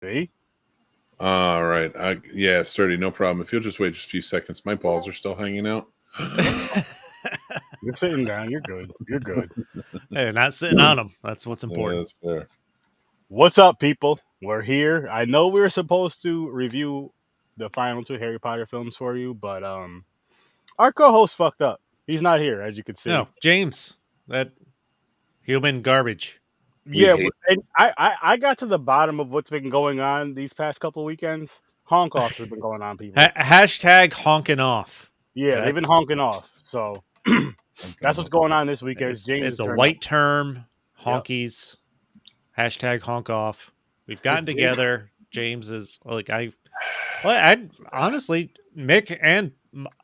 See? All right. Yeah, Sturdy, no problem. If you'll just wait just a few seconds, my balls are still hanging out. You're sitting down. You're good. You're good. Hey, not sitting on them. That's what's important. Yeah, that's fair. What's up, people? We're here. I know we were supposed to review the final 2 Harry Potter films for you, but our co-host fucked up. He's not here, as you can see. No, James, that human garbage. Yeah, hate- and I got to the bottom of what's been going on these past couple of weekends. Honk offs has been going on, people. Hashtag honking off. Yeah, they've been honking off. So that's what's going on this weekend. It's a white term. Honkies. Yep. Hashtag honk off. We've gotten together. James is like I honestly, Mick and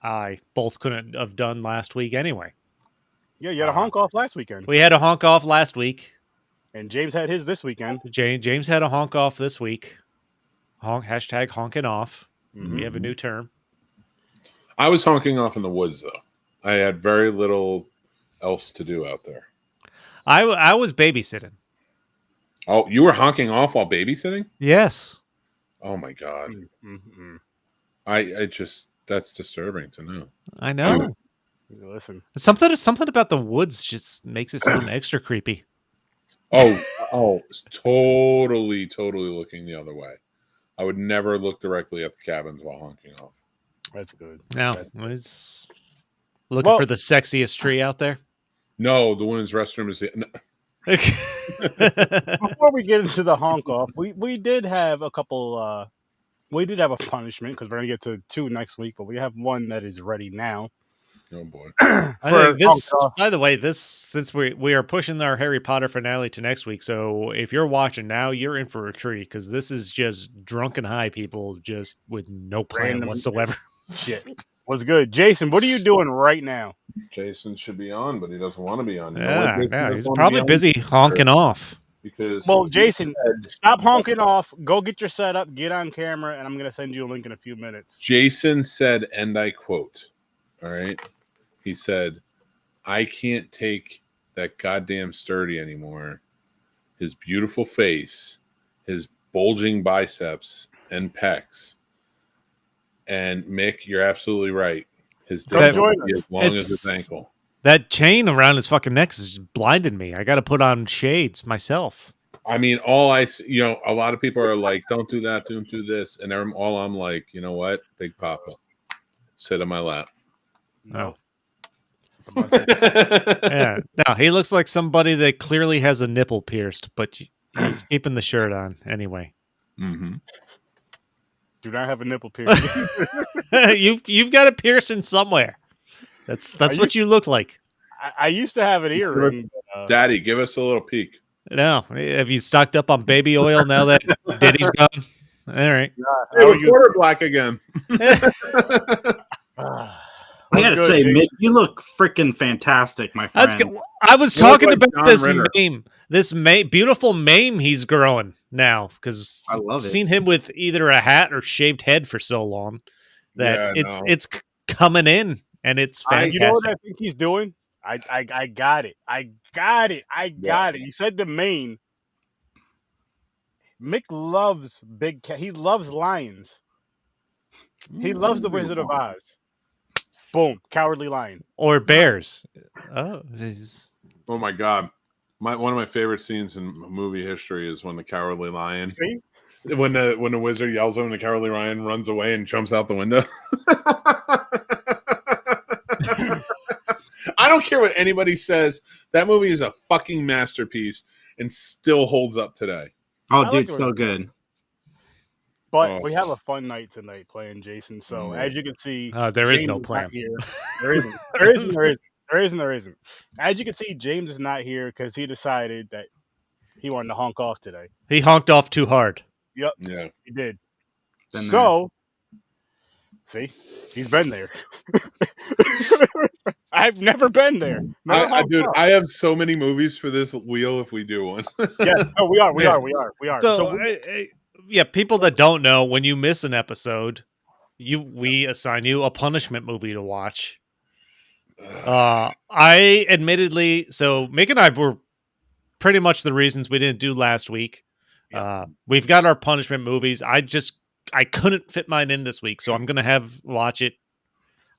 I both couldn't have done last week anyway. Yeah, you had a honk off last weekend. We had a honk off last week. And James had his this weekend. James had a honk off this week. Hashtag honking off. Mm-hmm. We have a new term. I was honking off in the woods, though. I had very little else to do out there. I was babysitting. Oh, you were honking off while babysitting? Yes. Oh, my God. Mm-hmm. I just, that's disturbing to know. I know. Listen. Something about the woods just makes it sound extra creepy. Oh, totally looking the other way. I would never look directly at the cabins while honking off. That's good. No, it's looking for the sexiest tree out there. No, the women's restroom is Before we get into the honk off, we did have a couple. We did have a punishment because we're gonna get to 2 next week, but we have one that is ready now. Oh boy! I think this. By the way, since we are pushing our Harry Potter finale to next week, so if you're watching now, you're in for a treat because this is just drunken high people just with no plan whatsoever. Shit, what's good, Jason? What are you doing right now? Jason should be on, but he doesn't want to be on. Yeah, he's probably busy honking off. Well, Jason, stop honking off. Go get your setup. Get on camera, and I'm gonna send you a link in a few minutes. Jason said, and I quote, all right. He said, I can't take that goddamn Sturdy anymore. His beautiful face, his bulging biceps and pecs. And Mick, you're absolutely right. His dick will be as long as his ankle. That chain around his fucking neck is blinding me. I got to put on shades myself. I mean, a lot of people are like, don't do that, don't do this. And I'm like, you know what? Big Papa, sit on my lap. No. Yeah, no, he looks like somebody that clearly has a nipple pierced, but he's keeping the shirt on anyway. Mm-hmm. Do not have a nipple piercing. You've got a piercing somewhere. That's what you look like. I used to have an earring. Daddy, give us a little peek. No, have you stocked up on baby oil now that Diddy's gone? All right. Hey, we're black again. I gotta say, Mick, you look freaking fantastic, my friend. I was talking about this meme, beautiful meme he's growing now because I love it. Seen him with either a hat or shaved head for so long that it's coming in and it's fantastic. You know what I think he's doing? I got it. I got it. You said the meme. Mick loves big cat. He loves lions. He loves the Wizard of Oz. Boom, Cowardly Lion. Or bears. Oh my God. One of my favorite scenes in movie history is when the Cowardly Lion, when the wizard yells at him, the Cowardly Lion runs away and jumps out the window. I don't care what anybody says. That movie is a fucking masterpiece and still holds up today. Oh, dude, so good. But we have a fun night tonight playing Jason. So as you can see, there is no plan. There isn't. As you can see, James is not here because he decided that he wanted to honk off today. He honked off too hard. Yep. Yeah. He did. See, he's been there. I've never been there. Dude, I have so many movies for this wheel if we do one. Yeah, no, we are. So people that don't know, when you miss an episode, we assign you a punishment movie to watch. Mick and I were pretty much the reasons we didn't do last week. We've got our punishment movies. I couldn't fit mine in this week, so I'm gonna watch it.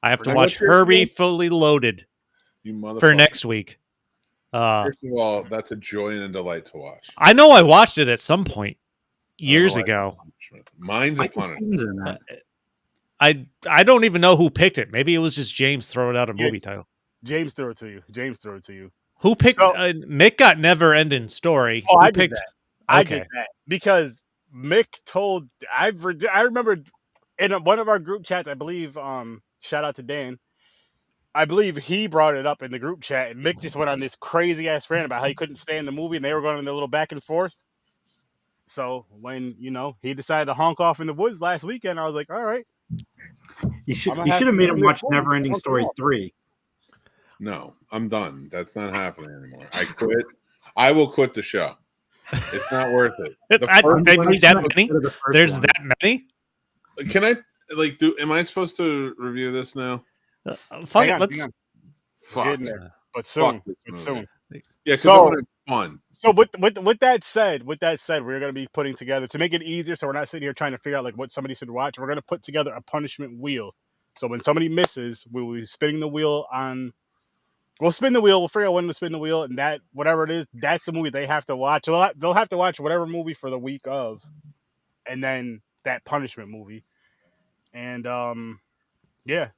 I have to watch Herbie Fully Loaded for next week. First of all, that's a joy and a delight to watch. I know I watched it at some point years ago. Mine's a punishment. I don't even know who picked it. Maybe it was just James throwing out a movie title. James threw it to you. Who picked? Mick got Never Ending Story. Oh, I did that. I did that because Mick told. I remember in one of our group chats. I believe. Shout out to Dan. I believe he brought it up in the group chat, and Mick just went on this crazy ass rant about how he couldn't stand the movie, and they were going in their little back and forth. So when he decided to honk off in the woods last weekend, I was like, all right. You should have made him watch Never Ending Story 3. No, I'm done. That's not happening anymore. I quit. I will quit the show. It's not worth it. There's that many? Can I am I supposed to review this now? Fuck it. Let's fuck. But soon. Yeah, because I want it fun. So with that said, we're going to be putting together, to make it easier so we're not sitting here trying to figure out what somebody should watch, we're going to put together a punishment wheel. So when somebody misses, we'll be spinning the wheel we'll spin the wheel, we'll figure out when to spin the wheel, and that, whatever it is, that's the movie they have to watch. They'll have to watch whatever movie for the week of, and then that punishment movie. And, yeah.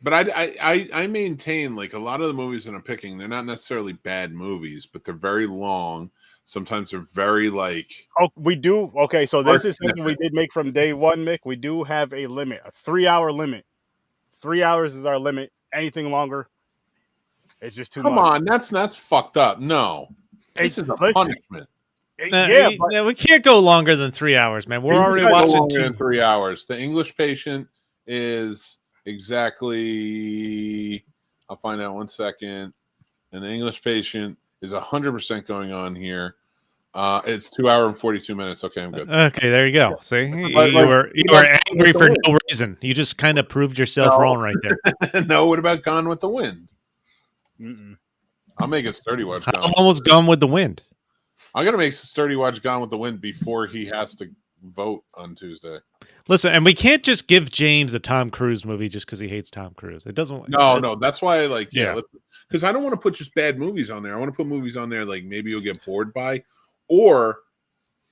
But I maintain a lot of the movies that I'm picking, they're not necessarily bad movies, but they're very long. Sometimes they're very Oh, we do. Okay, so this is something we did make from day one, Mick. We do have a limit, a 3-hour limit. 3 hours is our limit. Anything longer, it's just too much. Come on, that's fucked up. No, this is a punishment. We can't go longer than 3 hours, man. We're already watching 2. Than 3 hours. The English Patient is exactly. I'll find out 1 second. And the English Patient is 100% going on here. It's 2 hours and 42 minutes. Okay, I'm good. Okay, there you go. See, you were angry for no reason. You just kind of proved yourself wrong right there. No, what about Gone with the Wind? Mm-mm. I'll make it sturdy watch. How long was Gone with the Wind? I'm gonna make sturdy watch Gone with the Wind before he has to vote on Tuesday. Listen, and we can't just give James a Tom Cruise movie just because he hates Tom Cruise. It doesn't. No. That's why, because I don't want to put just bad movies on there. I want to put movies on there maybe you'll get bored by, or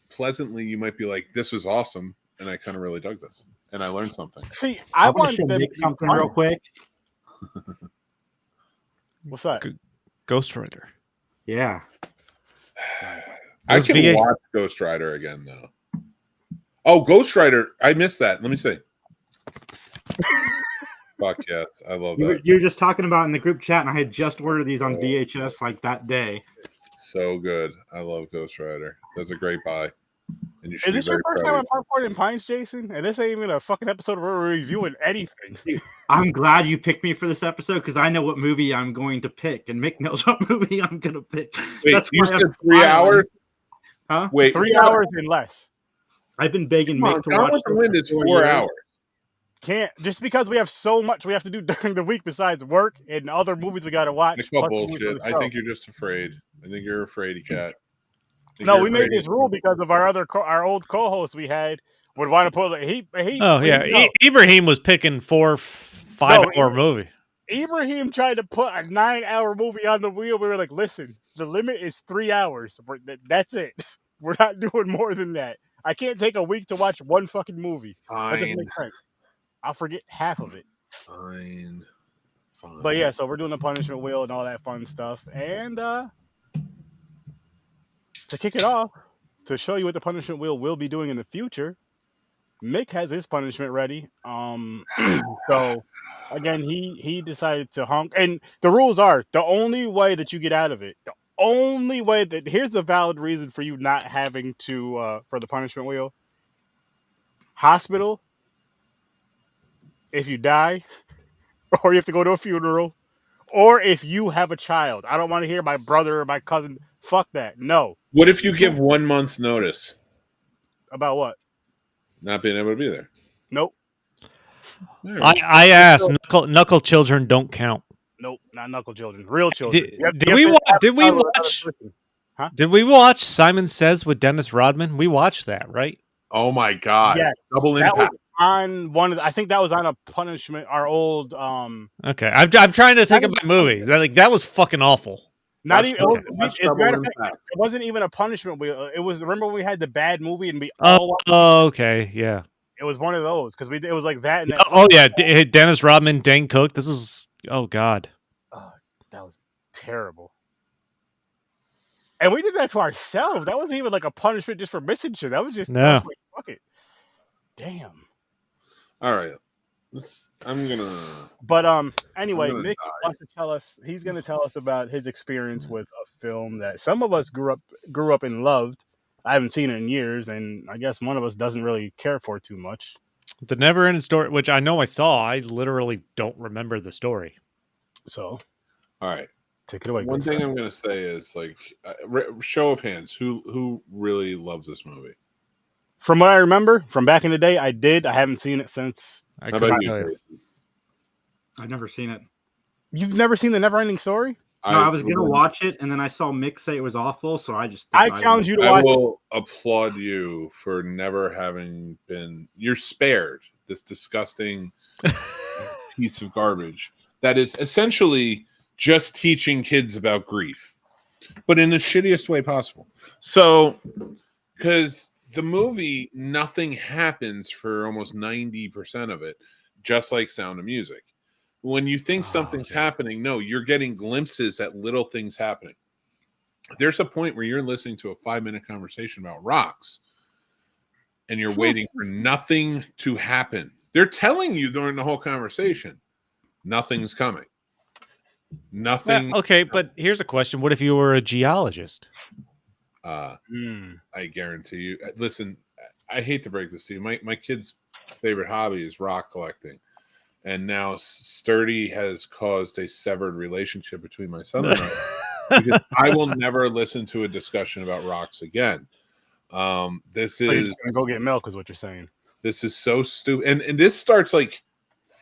pleasantly you might be like, "This was awesome," and I kind of really dug this, and I learned something. See, I want to make something real quick. What's that? Ghost Rider. Yeah. I can watch Ghost Rider again, though. Oh, Ghost Rider. I missed that. Let me see. Fuck yes. I love that. You were just talking about in the group chat, and I had just ordered these on VHS that day. So good. I love Ghost Rider. That's a great buy. And you is this your first time on Popcorn Pints, Jason? And this ain't even a fucking episode where we're reviewing anything. I'm glad you picked me for this episode because I know what movie I'm going to pick, and Mick knows what movie I'm going to pick. Wait, that's you said 3 hours? Huh? Wait, 3 hours and less. I've been begging Mick to watch. Gone with the Wind is 4 hours. Can't, just because we have so much we have to do during the week besides work and other movies we got to watch. Bullshit. I think you're just afraid. I think you're afraid, cat. No, we made this rule because of our old co-host we had would want to put Ibrahim was picking 4-5 hour movie. Ibrahim tried to put a 9-hour movie on the wheel. We were like, listen, the limit is 3 hours. That's it. We're not doing more than that. I can't take a week to watch one fucking movie. That doesn't make sense. I'll forget half of it. Fine. But yeah, so we're doing the punishment wheel and all that fun stuff. And to kick it off, to show you what the punishment wheel will be doing in the future, Mick has his punishment ready. So again, he decided to honk, and the rules are the only way that you get out of it. The only way that here's the valid reason for you not having to for the punishment wheel: hospital, if you die, or you have to go to a funeral, or if you have a child. I don't want to hear my brother or my cousin. Fuck that. No. What if you give 1 month's notice? About what? Not being able to be there. Nope. I asked. Knuckle children don't count. Nope, not knuckle children. Real children. Did we watch? Did we watch Simon Says with Dennis Rodman? We watched that, right? Oh my god! Yes, Double that impact. was on one of I think that was on a punishment. Our old Okay, I'm trying to think Not of my movies. That was fucking awful. not Watch even. Double- As a watch matter Double of fact, Impact. it wasn't even a punishment wheel. It was remember when we had the bad movie and we Oh, all. okay, yeah. It was one of those because it was like that and that. Oh yeah, Dennis Rodman, Dane Cook. This is God. That was terrible. And we did that to ourselves. That wasn't even like a punishment just for missing shit. That was just No. that was like, fuck it. Damn. All right. I'm gonna. But anyway, I'm gonna Mick wants to tell us. He's going to tell us about his experience with a film that some of us grew up and loved. I haven't seen it in years, and I guess one of us doesn't really care for it too much. The Never Ending Story, which I know I saw. I literally don't remember the story. So, All right. take it away. One thing I'm gonna say is like, show of hands, who really loves this movie? From what I remember from back in the day, I did. I haven't seen it since. I How couldn't about tell you? you. Jason? I've never seen it. You've never seen the Never-Ending Story? No, I was gonna watch it, and then I saw Mick say it was awful, so I just. I decided- challenge you to I watch. will applaud you for never having been. You're spared this disgusting piece of garbage that is essentially just teaching kids about grief, but in the shittiest way possible. So, because the movie, nothing happens for almost 90% of it, just like Sound of Music. When you think something's happening, no, you're getting glimpses at little things happening. There's a point where you're listening to a 5-minute conversation about rocks and you're waiting for nothing to happen. They're telling you during the whole conversation, nothing's coming. Nothing. Okay, but here's a question: what if you were a geologist? I guarantee you. Listen, I hate to break this to you. My kid's favorite hobby is rock collecting. And now Sturdy has caused a severed relationship between my son and I because I will never listen to a discussion about rocks again. This So you're is gonna go get milk, is what you're saying. This is so stupid. And this starts like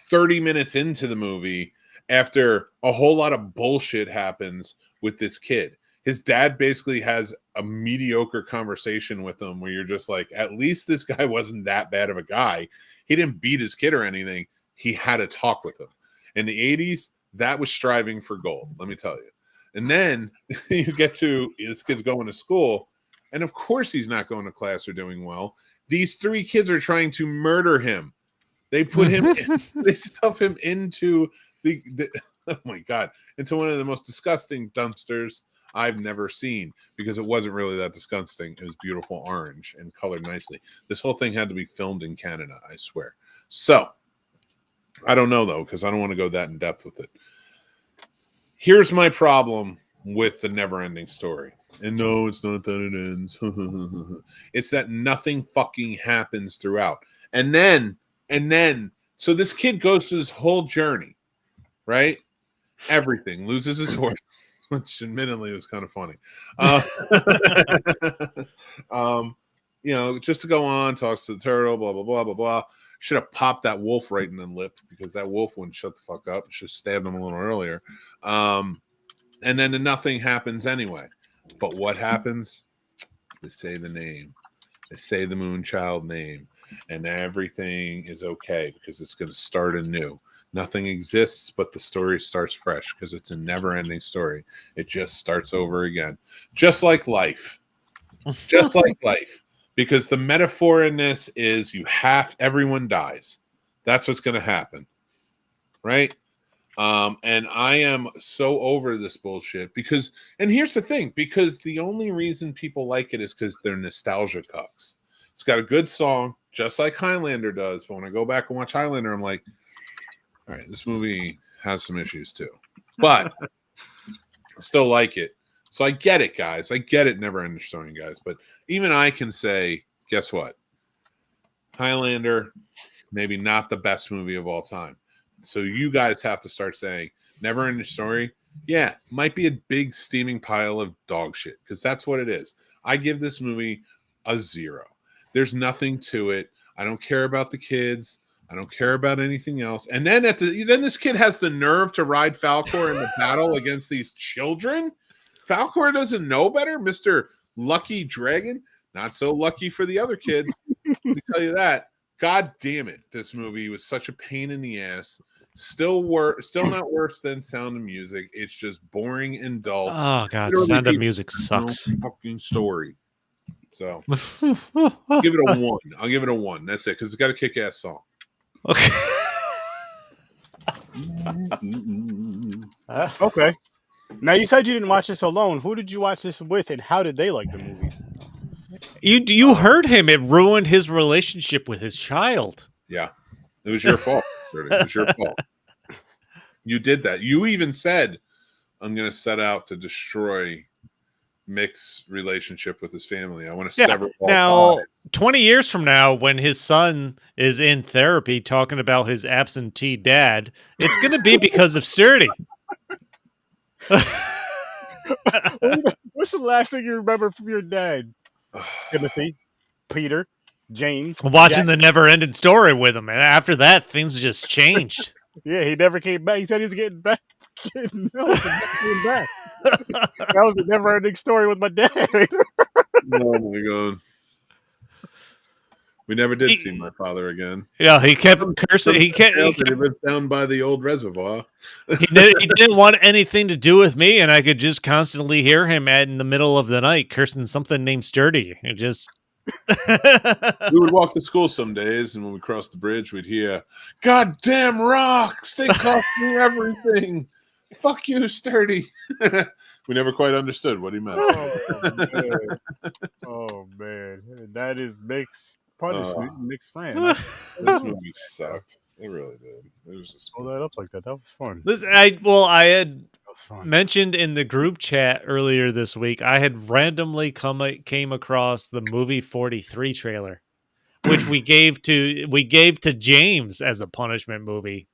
30 minutes into the movie after a whole lot of bullshit happens with this kid. His dad basically has a mediocre conversation with him where you're just like, at least this guy wasn't that bad of a guy. He didn't beat his kid or anything. He had a talk with him. In the 80s, that was striving for gold, let me tell you. And then you get to this kid's going to school, and of course he's not going to class or doing well. These 3 kids are trying to murder him. They put him, they stuff him into the oh my God, into one of the most disgusting dumpsters I've never seen, because it wasn't really that disgusting. It was beautiful orange and colored nicely. This whole thing had to be filmed in Canada, I swear. So, I don't know, though, because I don't want to go that in depth with it. Here's my problem with the Never-Ending Story. And no, it's not that it ends. It's that nothing fucking happens throughout. And then, so this kid goes through this whole journey, right? Everything. Loses his horse, which admittedly was kind of funny. Just to go on, talks to the turtle, blah, blah, blah, blah, blah. Should have popped that wolf right in the lip because that wolf wouldn't shut the fuck up. Should have stabbed him a little earlier. And then nothing happens anyway. But what happens? They say the name. They say the Moonchild name. And everything is okay because it's going to start anew. Nothing exists, but the story starts fresh because it's a never-ending story. It just starts over again. Just like life. Just like life. Because the metaphor in this is everyone dies. That's what's going to happen. Right? And I am so over this bullshit and here's the thing, because the only reason people like it is because they're nostalgia cucks. It's got a good song, just like Highlander does. But when I go back and watch Highlander, I'm like, all right, this movie has some issues too. But I still like it. So I get it, guys. I get it, never ending story, guys. But even I can say, guess what? Highlander, maybe not the best movie of all time. So you guys have to start saying, never ending story. Yeah, might be a big steaming pile of dog shit, because that's what it is. I give this movie a 0. There's nothing to it. I don't care about the kids. I don't care about anything else. And then then this kid has the nerve to ride Falcor in the battle against these children. Falcor doesn't know better, Mr. Lucky Dragon. Not so lucky for the other kids. Let me tell you that. God damn it. This movie was such a pain in the ass. Still not worse than Sound of Music. It's just boring and dull. Oh God, Literally, Sound of people Music sucks. no fucking story. So give it a 1. I'll give it a 1. That's it, because it's got a kick-ass song. Okay. Okay. Now you said you didn't watch this alone. Who did you watch this with, and how did they like the movie? You heard him. It ruined his relationship with his child. Yeah. It was your fault. It was your fault. You did that. You even said, I'm going to set out to destroy Mick's relationship with his family. I want to sever all now, ties. 20 years from now, when his son is in therapy talking about his absentee dad, it's going to be because of Sturdy. What's the last thing you remember from your dad? Timothy, Peter, James. Watching Jack. the never-ending story with him. And after that, things just changed. Yeah, he never came back. He said he was getting back. No, he never came back. That was a never-ending story with my dad. Oh my God. We never did see my father again. Yeah, he kept cursing. He lived down by the old reservoir. he didn't want anything to do with me, and I could just constantly hear him in the middle of the night cursing something named Sturdy. It just... We would walk to school some days, and when we crossed the bridge, we'd hear, "Goddamn rocks! They cost me everything. Fuck you, Sturdy." We never quite understood what he meant. Oh man, that is Mick's punishment. Mick's fan. This movie sucked. It really did. It was just Pull that up like that. That was fun. Listen, I had That was fun. mentioned in the group chat earlier this week, I had randomly came across the movie 43 trailer, which we gave to James as a punishment movie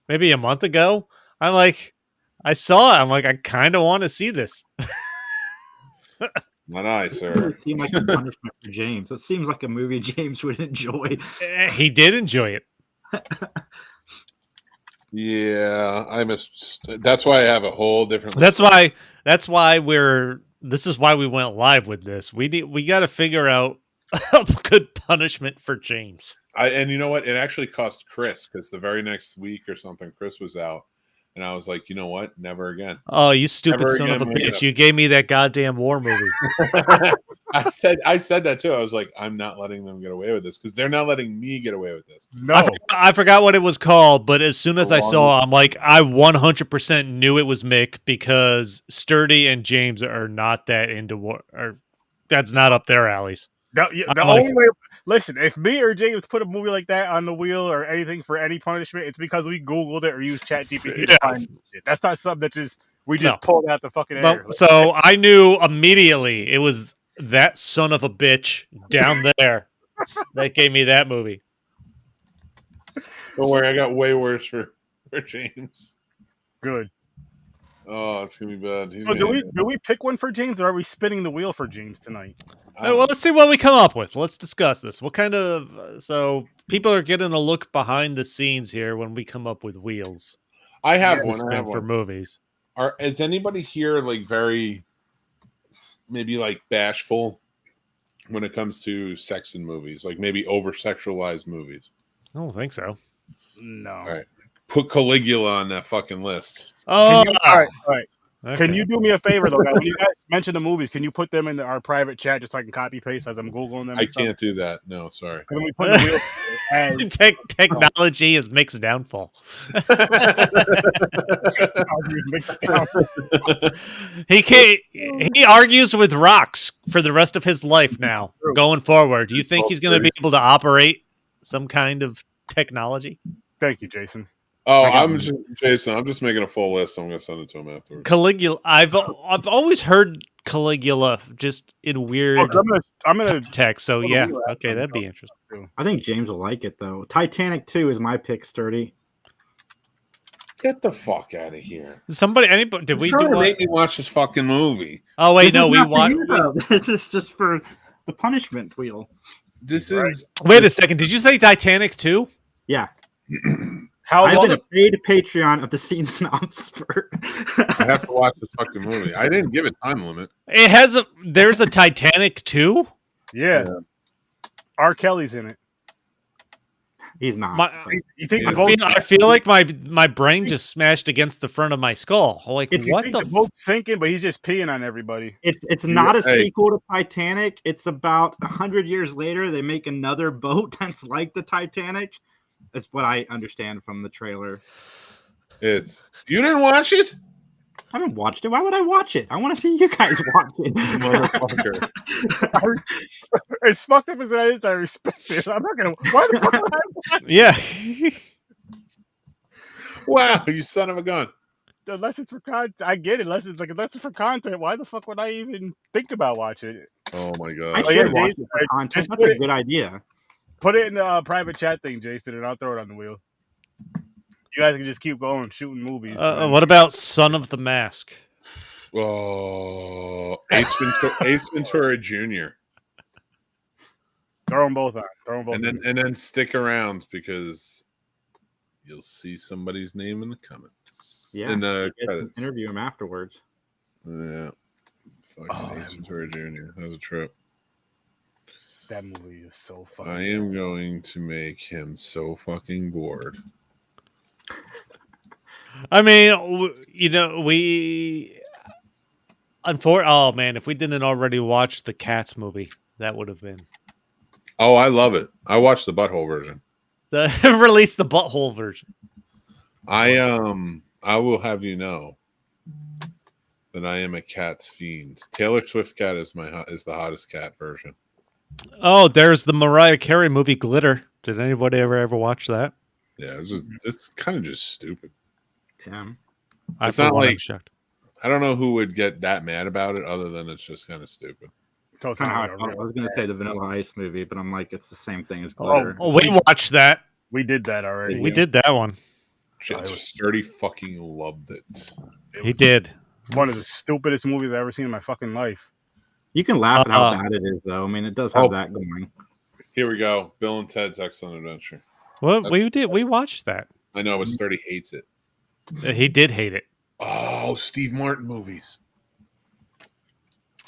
maybe a month ago. I saw it. I'm like, I kind of want to see this. not I, sir. It seemed like a punishment for James. It seems like a movie James would enjoy. He did enjoy it. Yeah, I missed. That's why I have a whole different. That's why this is why we went live with this. We got to figure out a good punishment for James. And you know what? It actually cost Chris, because the very next week or something, Chris was out, and I was like, you know what? Never again. Oh, you stupid Never son of a again, bitch! You gave me that goddamn war movie. I said that too. I was like, I'm not letting them get away with this, because they're not letting me get away with this. No, I forgot what it was called, but as soon as I saw it, I'm like, I 100% knew it was Mick, because Sturdy and James are not that into war. Or that's not up their alleys. the only way. Listen, if me or James put a movie like that on the wheel or anything for any punishment, it's because we Googled it or used ChatGPT to find it. That's not something that we just pulled out the fucking air. So I knew immediately it was that son of a bitch down there that gave me that movie. Don't worry, I got way worse for James. Good. Oh, it's gonna be bad. So do we pick one for James, or are we spinning the wheel for James tonight? Well, let's see what we come up with. Let's discuss this. What kind of so people are getting a look behind the scenes here when we come up with wheels. I have to one. I spin have for one. movies. Is anybody here like very maybe like bashful when it comes to sex in movies? Like maybe over sexualized movies? I don't think so. No. All right. Put Caligula on that fucking list. Oh, All right. okay. Can you do me a favor though? Now, when you guys mention the movies, can you put them in our private chat just so I can copy paste as I'm googling them? I can't do that. No, sorry. Can we put the wheel? as- Technology is Mick's downfall. He argues with rocks for the rest of his life now, going forward. Do you think he's going to be able to operate some kind of technology? Thank you, Jason. Oh, Jason. I'm just making a full list. I'm gonna send it to him afterwards. Caligula. I've always heard Caligula just in weird I'm gonna text. So yeah, okay, that'd be interesting. I think James will like it though. Titanic 2 is my pick, Sturdy. Get the fuck out of here! Anybody? Did we Trying do to make me watch this fucking movie? Oh wait, This no, is we not for watched. you, though. This is just for the punishment wheel. This is Wait a second. Did you say Titanic 2? Yeah. How I've long? been a paid Patreon of the Scene Snobs for. I have to watch this fucking movie. I didn't give it time limit. It has a. There's a Titanic too. Yeah. R. Kelly's in it. He's not. My, You think Yeah. the boat? I feel like my brain just smashed against the front of my skull. Like It's- what think the? the boat's sinking, but he's just peeing on everybody. It's not a Hey. sequel to Titanic. It's about 100 years later they make another boat that's like the Titanic. That's what I understand from the trailer. You didn't watch it, I haven't watched it. Why would I watch it? I want to see you guys watch it. motherfucker. As fucked up as it is, I respect it. I'm not gonna. Why the fuck would I watch? Yeah. Wow, you son of a gun. Unless it's for content, I get it. Unless it's for content, why the fuck would I even think about watching it? Oh my I god. should yeah, watch Jason, it for content. just That's put a it- good idea. Put it in the private chat thing, Jason, and I'll throw it on the wheel. You guys can just keep going shooting movies. What about Son of the Mask? Oh, Ace Ventura Jr. Throw them both on. Throw them both. And then stick around because you'll see somebody's name in the comments. Yeah, In the you can credits. interview him afterwards. Yeah. Fucking Ace Ventura Jr. That was a trip. That movie is so fucking. I am going to make him so fucking bored. I mean, we. Oh man, if we didn't already watch the Cats movie, that would have been Oh, I love it. I watched the butthole version. release the butthole version. I will have you know that I am a Cats fiend. Taylor Swift cat is the hottest cat version. Oh, there's the Mariah Carey movie Glitter. Did anybody ever watch that? Yeah, it's kind of just stupid. Damn. It's For not one, I'm like- shocked. I don't know who would get that mad about it other than it's just kind of stupid. So it's Kind of not how I like a thought. I real- was going to say the Vanilla Ice movie, but I'm like, it's the same thing as Oh, Glitter. Oh, we watched that. We did that already. We did that one. Shit, Sturdy fucking loved it. It He was did. One of the stupidest movies I've ever seen in my fucking life. You can laugh at how Uh-uh. bad it is, though. I mean, it does have Oh. that going. Here we go. Bill and Ted's Excellent Adventure. Well, we did. We watched that. I know, but Sturdy hates it. He did hate it. Oh, Steve Martin movies.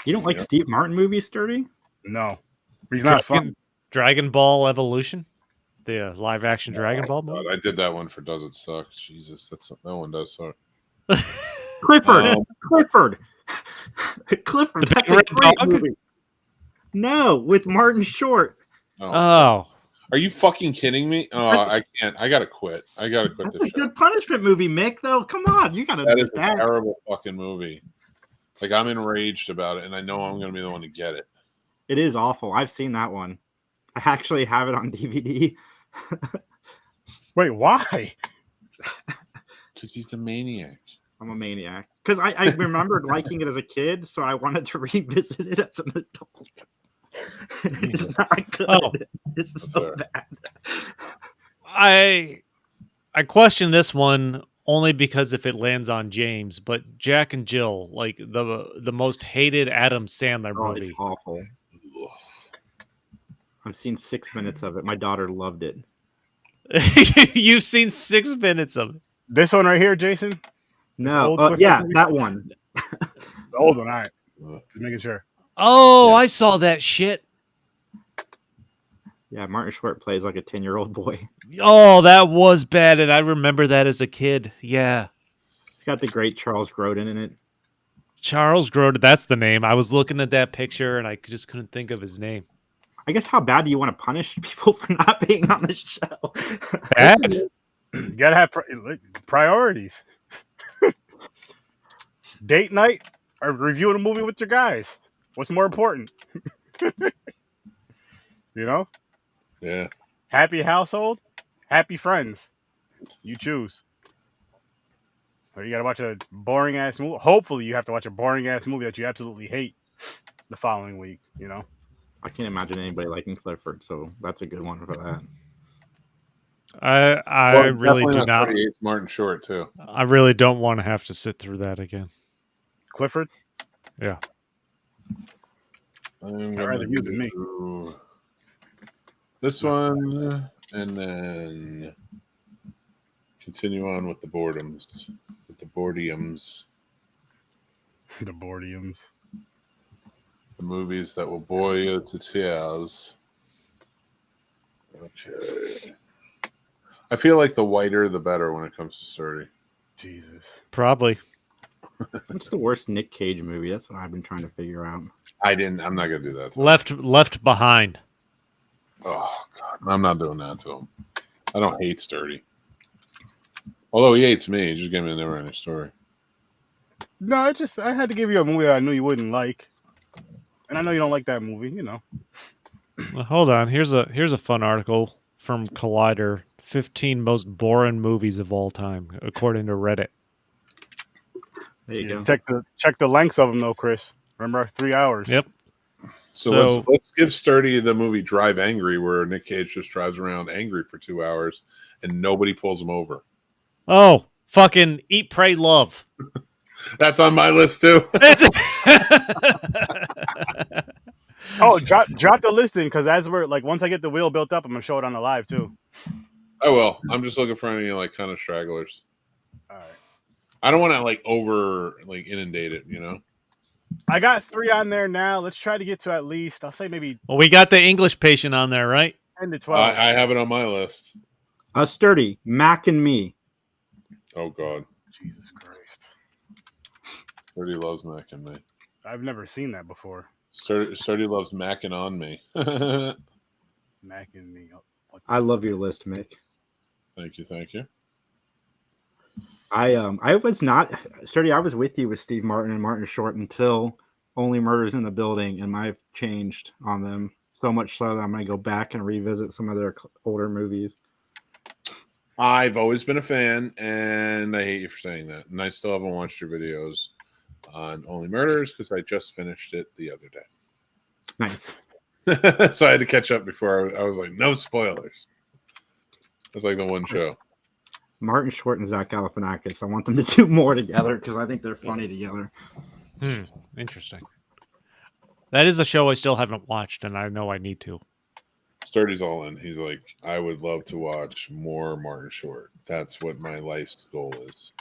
You don't like Yeah. Steve Martin movies, Sturdy? No, he's not fun. Dragon Ball Evolution, the live action Dragon Ball movie. God, I did that one for Does It Suck? Jesus, that one does suck. Clifford. Um, Clifford. Clifford. The That's Big a Red great Dog? movie. No, with Martin Short. Oh. Oh, Are you fucking kidding me? Oh, That's- I can't. I gotta quit. I gotta quit That's this a shit. good punishment movie, Mick, though. Come on. You got to That do is a that. terrible fucking movie. Like, I'm enraged about it, and I know I'm gonna be the one to get it. It is awful. I've seen that one. I actually have it on DVD. Wait, why? Because he's a maniac. I'm a maniac. Because I remembered liking it as a kid, so I wanted to revisit it as an adult. It's not good. Oh. It's That's so fair. bad. I question this one only because if it lands on James, but Jack and Jill, like the most hated Adam Sandler Oh, it's movie. awful. Ugh. I've seen 6 minutes of it. My daughter loved it. You've seen 6 minutes of it. This one right here, Jason. No, old Clifford yeah, movie? that one. The old one. All right, Ugh. just making sure. Oh, Yeah. I saw that shit. Yeah, Martin Short plays like a 10-year-old boy. Oh, that was bad, and I remember that as a kid. Yeah. It's got the great Charles Grodin in it. Charles Grodin, that's the name. I was looking at that picture and I just couldn't think of his name. I guess how bad do you want to punish people for not being on the show? Bad? You gotta have priorities. Date night or reviewing a movie with your guys. What's more important? You know, Yeah. happy household, happy friends. You choose. Or you gotta watch a boring ass movie. Hopefully, you have to watch a boring ass movie that you absolutely hate the following week. You know. I can't imagine anybody liking Clifford, so that's a good one for that. I Well, really definitely do not. 38 Martin Short too. I really don't want to have to sit through that again. Clifford. Yeah. I'm I'd rather you than me. do this one, and then Continue on with the boredoms. With the boredoms. The boredoms. The movies that will bore you to tears. Okay. I feel like the whiter the better when it comes to sturdy. Jesus. Probably. What's the worst Nick Cage movie? That's what I've been trying to figure out. I'm not gonna do that to him. Left Behind. Oh God. I'm not doing that to him. I don't hate sturdy. Although he hates me, he just gave me a never ending story. No, I had to give you a movie that I knew you wouldn't like. And I know you don't like that movie, you know. Well, hold on. Here's a fun article from Collider. 15 most boring movies of all time, according to Reddit. There you go. Check the lengths of them though, Chris. Remember 3 hours. Yep. So let's give Sturdy the movie Drive Angry, where Nick Cage just drives around angry for 2 hours and nobody pulls him over. Oh, fucking Eat, Pray, Love. That's on my list too. Oh, drop the listing because as we're like once I get the wheel built up, I'm gonna show it on the live too. I will. I'm just looking for any like kind of stragglers. All right. I don't want to like over like inundate it, you know. I got 3 on there now. Let's try to get to at least I'll say maybe Well, we got the English Patient on there, right? 10 to 12. I have it on my list. Sturdy, Mac and Me. Oh God, Jesus Christ. Sturdy loves Mac and me. I've never seen that before. Sturdy loves Macking on me. Mac and me. I love your list, Mick. Thank you. I was not Sturdy. I was with you with Steve Martin and Martin Short until Only Murders in the Building, and I've changed on them so much so that I'm going to go back and revisit some of their older movies. I've always been a fan, and I hate you for saying that. And I still haven't watched your videos on Only Murders because I just finished it the other day. Nice. So I had to catch up before I was like, no spoilers. It's like the one show. Martin Short and Zach Galifianakis. I want them to do more together because I think they're funny together. Interesting. That is a show I still haven't watched, and I know I need to. Sturdy's all in. He's like, I would love to watch more Martin Short. That's what my life's goal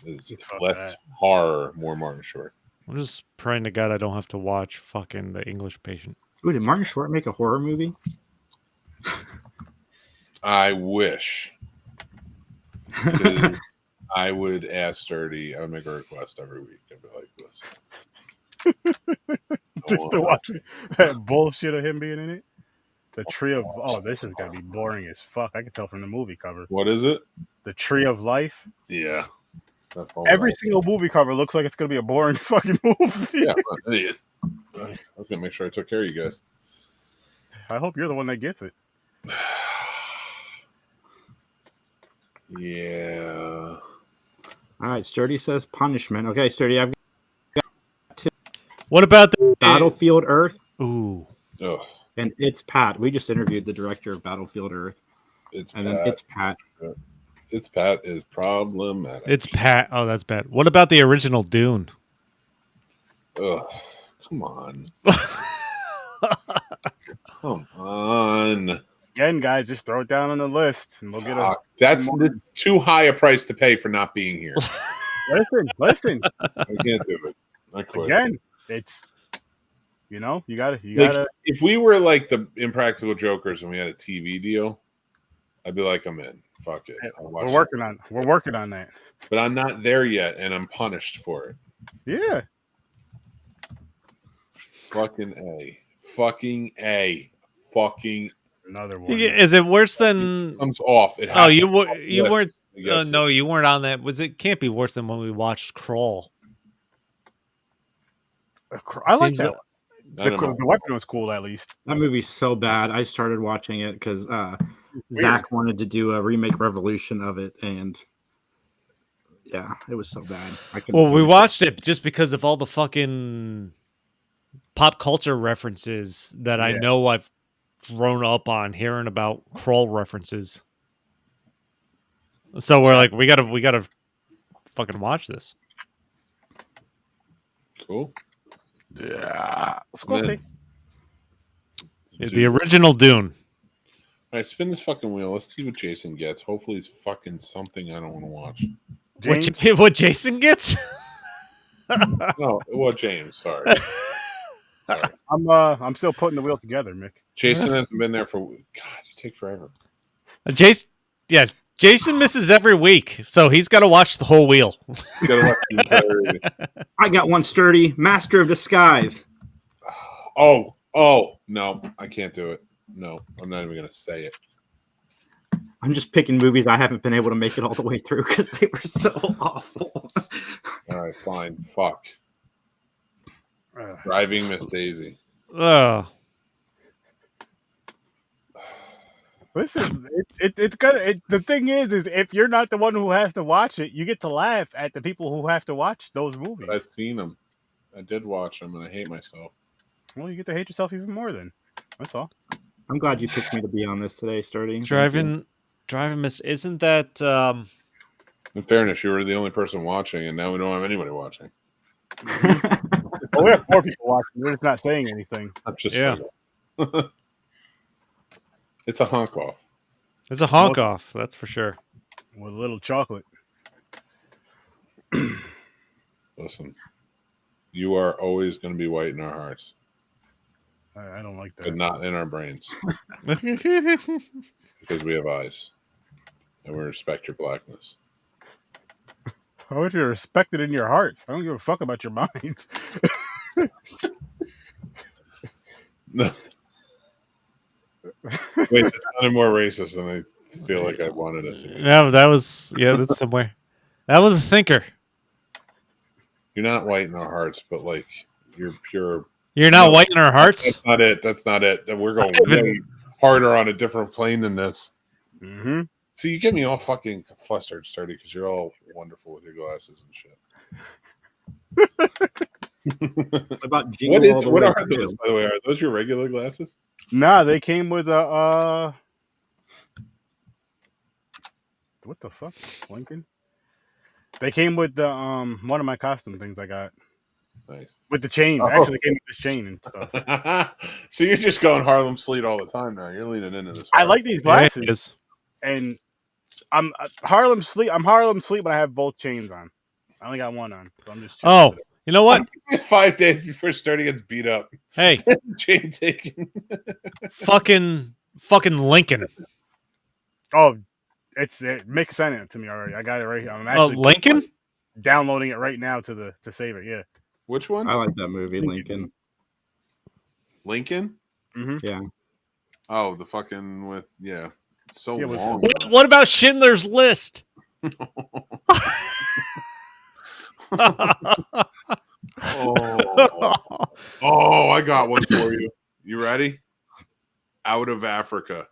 is less horror, more Martin Short. I'm just praying to God I don't have to watch fucking The English Patient. Ooh, did Martin Short make a horror movie? I wish. I would ask Sturdy. I would make a request every week. I'd be like, listen. Just to watch that bullshit of him being in it. The Tree of this is gonna be boring as fuck. I can tell from the movie cover. What is it? The Tree of Life. Yeah. Every single movie cover looks like it's gonna be a boring fucking movie. Yeah, I'm an idiot. I was gonna make sure I took care of you guys. I hope you're the one that gets it. Yeah. All right, Sturdy says Punishment. Okay, Sturdy, I've got What about the Battlefield Earth Ooh. Ugh. and It's Pat. We just interviewed the director of Battlefield Earth. Then It's Pat. It's Pat is problematic. It's Pat. Oh, that's bad. What about the original Dune? Ugh. Come on. Come on. Again, guys, just throw it down on the list, and we'll get a. That's too high a price to pay for not being here. Listen. I can't do it. I quit. Again, it's you gotta. If we were like the Impractical Jokers and we had a TV deal, I'd be like, I'm in. Fuck it. We're working on that. But I'm not there yet, and I'm punished for it. Yeah. Fucking A. Another one. Is it worse than? It comes off. It Oh, has you to- weren't. Yes, No, you weren't on that. Can't be worse than when we watched Crawl. I like Seems that. I don't know. The weapon was cool, at least. That movie's so bad. I started watching it because Zach wanted to do a remake Revolution of it, and yeah, it was so bad. Well, we watched it just because of all the fucking pop culture references that I know I've grown up on hearing about Crawl references. So we're like, we gotta fucking watch this. Cool. Yeah. Let's go see. The original Dune. right, spin this fucking wheel. Let's see what Jason gets. Hopefully, it's fucking something I don't want to watch. James, What Jason gets? No, well, James. Sorry. I'm still putting the wheel together, Mick. Jason hasn't been there for. God, you take forever. Jason, yeah, Jason misses every week, so he's got to watch the whole wheel. He's gotta watch the entire- I got one sturdy. Master of Disguise. Oh, no, I can't do it. No, I'm not even gonna say it. I'm just picking movies I haven't been able to make it all the way through because they were so awful. All right, fine. Fuck. Driving Miss Daisy. Oh, Listen, it's gonna. The thing is if you're not the one who has to watch it, you get to laugh at the people who have to watch those movies. I've seen them. I did watch them, and I hate myself. Well, you get to hate yourself even more then. That's all. I'm glad you picked me to be on this today, Sturdy. driving Miss. Isn't that? In fairness, you were the only person watching, and now we don't have anybody watching. Well, we have 4 people watching. We're just not saying anything. I'm just Yeah. It's a honk off. It's a honk off. That's for sure. With a little chocolate. Listen, you are always going to be white in our hearts, I don't like that. but not in our brains because we have eyes, and we respect your blackness. I want you to respect it in your hearts. I don't give a fuck about your minds. Wait, it sounded more racist than I feel like I wanted it to be. Yeah, that's somewhere. That was a thinker. You're not white in our hearts, but like you're pure. You're not white in our hearts. That's not it. That's not it. We're going way harder on a different plane than this. Mm-hmm. See, you get me all fucking flustered, Sturdy, because you're all wonderful with your glasses and shit. What about Jingle All the What Way are Too? those, by the way? Are those your regular glasses? Nah, they came with a what the fuck? Lincoln? They came with the one of my costume things I got. Nice. With the chain. Oh. Actually, they came with this chain and stuff. So you're just going Harlem Sleet all the time now. You're leaning into this. I like these glasses. And I'm Harlem Sleep. I'm Harlem Sleep, but I have both chains on. I only got one on. So I'm just chilling with it. You know what? 5 days before Sturdy gets beat up. Hey, Chain taken. fucking Lincoln. Oh, Mick sent it to me already. I got it right here. I'm actually Lincoln? downloading it right now to save it. Yeah. Which one? I like that movie, Lincoln. Lincoln? Mm-hmm. Yeah. Oh, the fucking with It's so Yeah, long. What about Schindler's List? Oh, I got one for you. You ready? Out of Africa.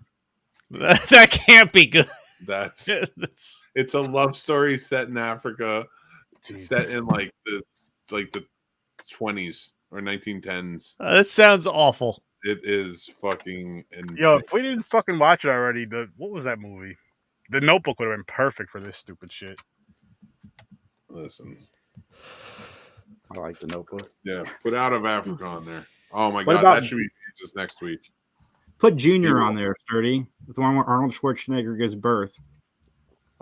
That can't be good. It's a love story set in Africa, set in like the 20s or 1910s. That sounds awful. It is fucking insane. Yo, if we didn't fucking watch it already, what was that movie? The Notebook would have been perfect for this stupid shit. Listen. I like The Notebook. Yeah, put Out of Africa on there. Oh my What god, about- that should be just next week. Put Junior on there, Sturdy. The one where Arnold Schwarzenegger gives birth.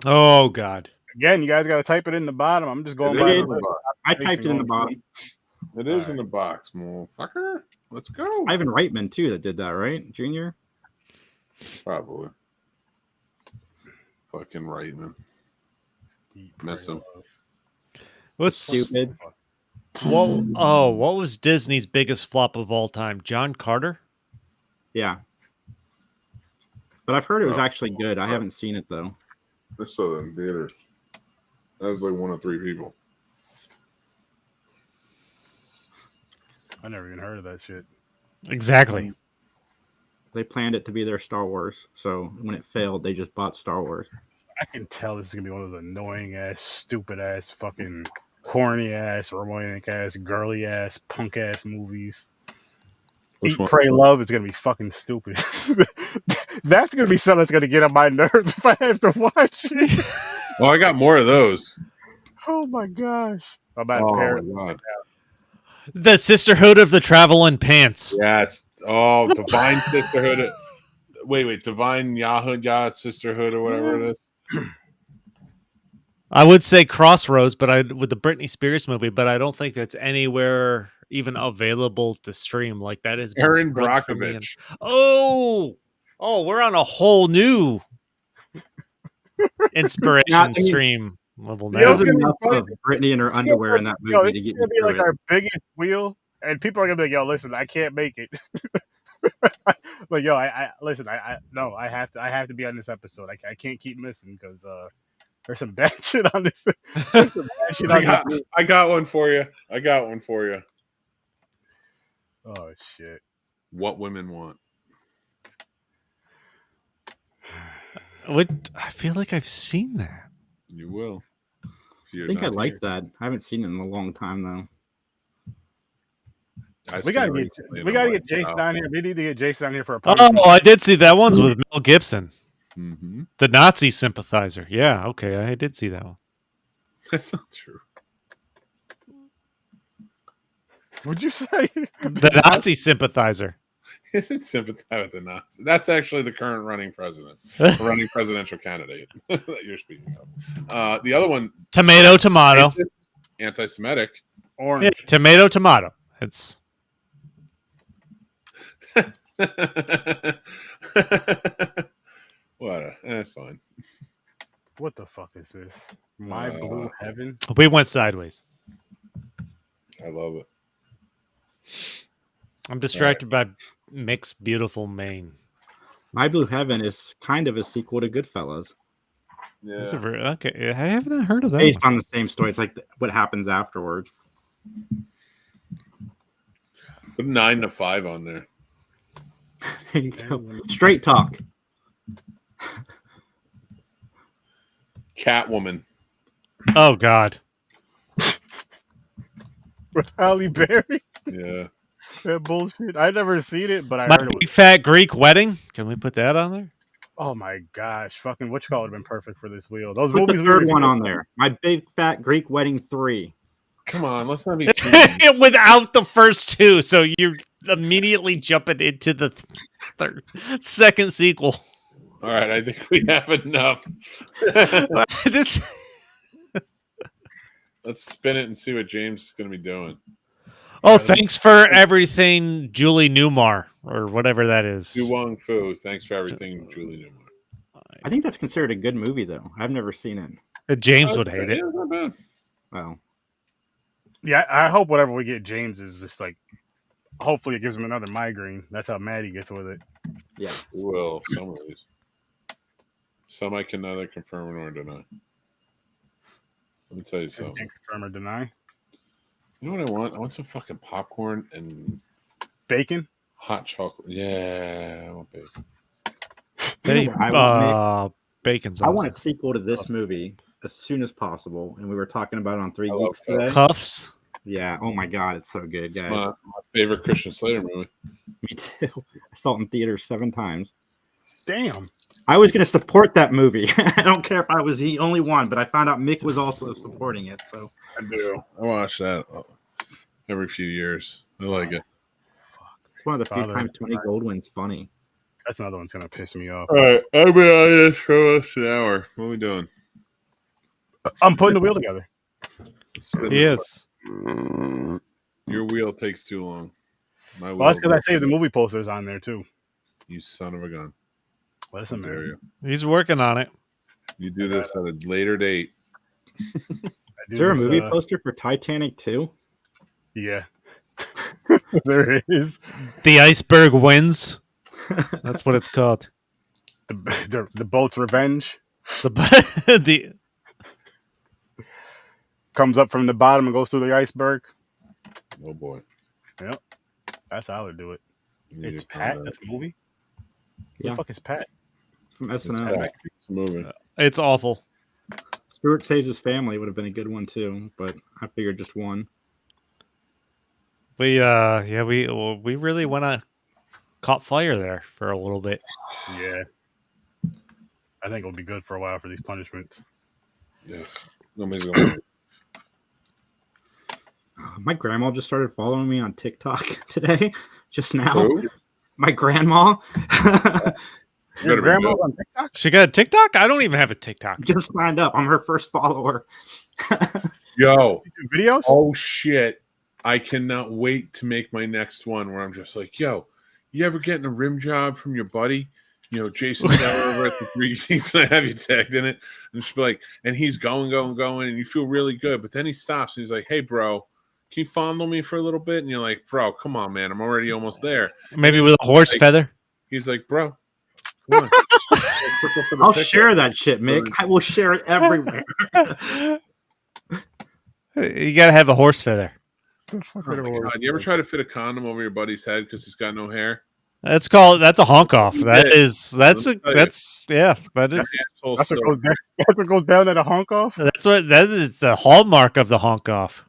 Oh God. Again, you guys got to type it in the bottom. I'm just going It by is the in the list. box. I typed it in the bottom. It is in the box, motherfucker. Let's go. Ivan Reitman, too, that did that, right? Junior? Probably. Fucking Reitman. Miss him. What's Stupid. what was Disney's biggest flop of all time? John Carter? Yeah. But I've heard it was actually good. I haven't seen it, though. I saw that in theaters. That was like 1 of 3 people. I never even heard of that shit. Exactly. They planned it to be their Star Wars. So when it failed, they just bought Star Wars. I can tell this is gonna be one of those annoying ass, stupid ass, fucking corny ass, romantic ass, girly ass, punk ass movies. Which Eat, one? Pray, Love is gonna be fucking stupid. That's gonna be something that's gonna get on my nerves if I have to watch it. Well, I got more of those. Oh my gosh! About Oh parents. my god. The Sisterhood of the Traveling Pants. Yes. Oh, Divine Sisterhood. wait, Divine Yahoo Sisterhood or whatever it is. I would say Crossroads, but with the Britney Spears movie, but I don't think that's anywhere even available to stream. Like that has been Aaron scrubbed from the end. Brockovich. Oh, we're on a whole new inspiration stream level You know, now. it's There's gonna be enough funny. of Brittany in her It's gonna underwear be in that yo, movie this to is get gonna you be like through it. our biggest wheel, and people are gonna be like, "Yo, listen, I can't make it." Like, yo, I listen, no, I have to be on this episode. I can't keep missing because there's some bad shit on this. There's some bad shit on this. I got one for you. Oh shit! What women want. I feel like I've seen that. You will. I think I like that. I haven't seen it in a long time though. We gotta get Jason on here. We need to get Jason on here for a Oh, punishment. I did see that one's with Mel Gibson, Mm-hmm. the Nazi sympathizer. Yeah, okay, I did see that one. That's not true. What'd you say? The Nazi sympathizer. Isn't sympathize with the Nazis? That's actually the current running presidential candidate that you're speaking of. The other one, Tomato. anti-Semitic. Orange. Yeah, tomato. It's What? Fine. What the fuck is this? My Blue Heaven. we went sideways. I love it. I'm distracted by Mick's beautiful mane. My Blue Heaven is kind of a sequel to Goodfellas. Yeah. That's okay. I haven't heard of that. Based on the same story. It's like what happens afterwards. Put 9 to 5 on there. There you go. Straight talk. Catwoman. Oh God. With Halle Berry. Yeah. That bullshit. I never seen it, but I My heard it Big was. Fat Greek Wedding. Can we put that on there? Oh my gosh, fucking which call would have been perfect for this wheel? Those Put movies the we third one reviewed- on there. My Big Fat Greek Wedding 3. Come on, let's not be too Without the first two, so you're immediately jumping into the second sequel. All right, I think we have enough. This. Let's spin it and see what James is going to be doing. Oh, thanks for everything, Julie Newmar, or whatever that is. Du Wong Fu, thanks for everything, Julie Newmar. I think that's considered a good movie, though. I've never seen it. James would hate it. Yeah, not bad. Well, Yeah, I hope whatever we get James is just like. Hopefully, it gives him another migraine. That's how mad he gets with it. yeah. We will. Some of these. Some I can neither confirm nor deny. Let me tell you something. Can't confirm or deny. You know what I want? I want some fucking popcorn and Bacon. hot chocolate. Yeah, I want bacon. You know what I want, Bacon's I awesome. want a sequel to this movie as soon as possible, and we were talking about it on Three I love Geeks today. Cuffs. Yeah. Oh my God, it's so good, It's guys. my favorite Christian Slater movie. Me too. I saw it in theaters 7 times. Damn. I was going to support that movie. I don't care if I was the only one, but I found out Mick was also supporting it. So I do. I watch that every few years. I like it. it's one of the few Father. times Tony Goldwyn's funny. That's another one's gonna piss me off. All right, I'll be on this for us an hour. What are we doing? I'm putting the wheel together. Spin He the- is. Your wheel takes too long. My Well, that's wheel, because I saved the movie posters on there too. you son of a gun. Listen, How dare man. you? He's working on it. You do this at a later date. I do Is there a this, movie poster for Titanic 2? Yeah. There is. The iceberg wins. That's what it's called. The boat's revenge The comes up from the bottom and goes through the iceberg. Oh boy. That's how I would do it. You need It's to Pat. find That's a movie. Who Yeah. the fuck is Pat? It's from It's SNL. Pat. It's moving. it's awful. Stuart Saves His Family would have been a good one too, but I figured just one. We really went on caught fire there for a little bit. Yeah. I think it'll be good for a while for these punishments. Yeah. Nobody's gonna. My grandma just started following me on TikTok today, just now. Who? My grandma. Your better be grandma's good. on TikTok? She got a TikTok? I don't even have a TikTok. Just signed up. I'm her first follower. Yo, Videos? oh shit. I cannot wait to make my next one where I'm just like, yo, you ever getting a rim job from your buddy? You know, Jason Taylor over at the 3 He's gonna have you tagged in it. And she'll be like, and he's going, and you feel really good. But then he stops and he's like, hey, bro, can you fondle me for a little bit? And you're like, bro, come on, man. I'm already almost there. Maybe with a horse feather. He's like, bro, come on. I'll share that shit, Mick. I will share it everywhere. You gotta have a horse feather. Oh my God. You ever try to fit a condom over your buddy's head because he's got no hair? That's a honk off. That Yeah. is that is That's what goes down at a honk off? that is the hallmark of the honk off.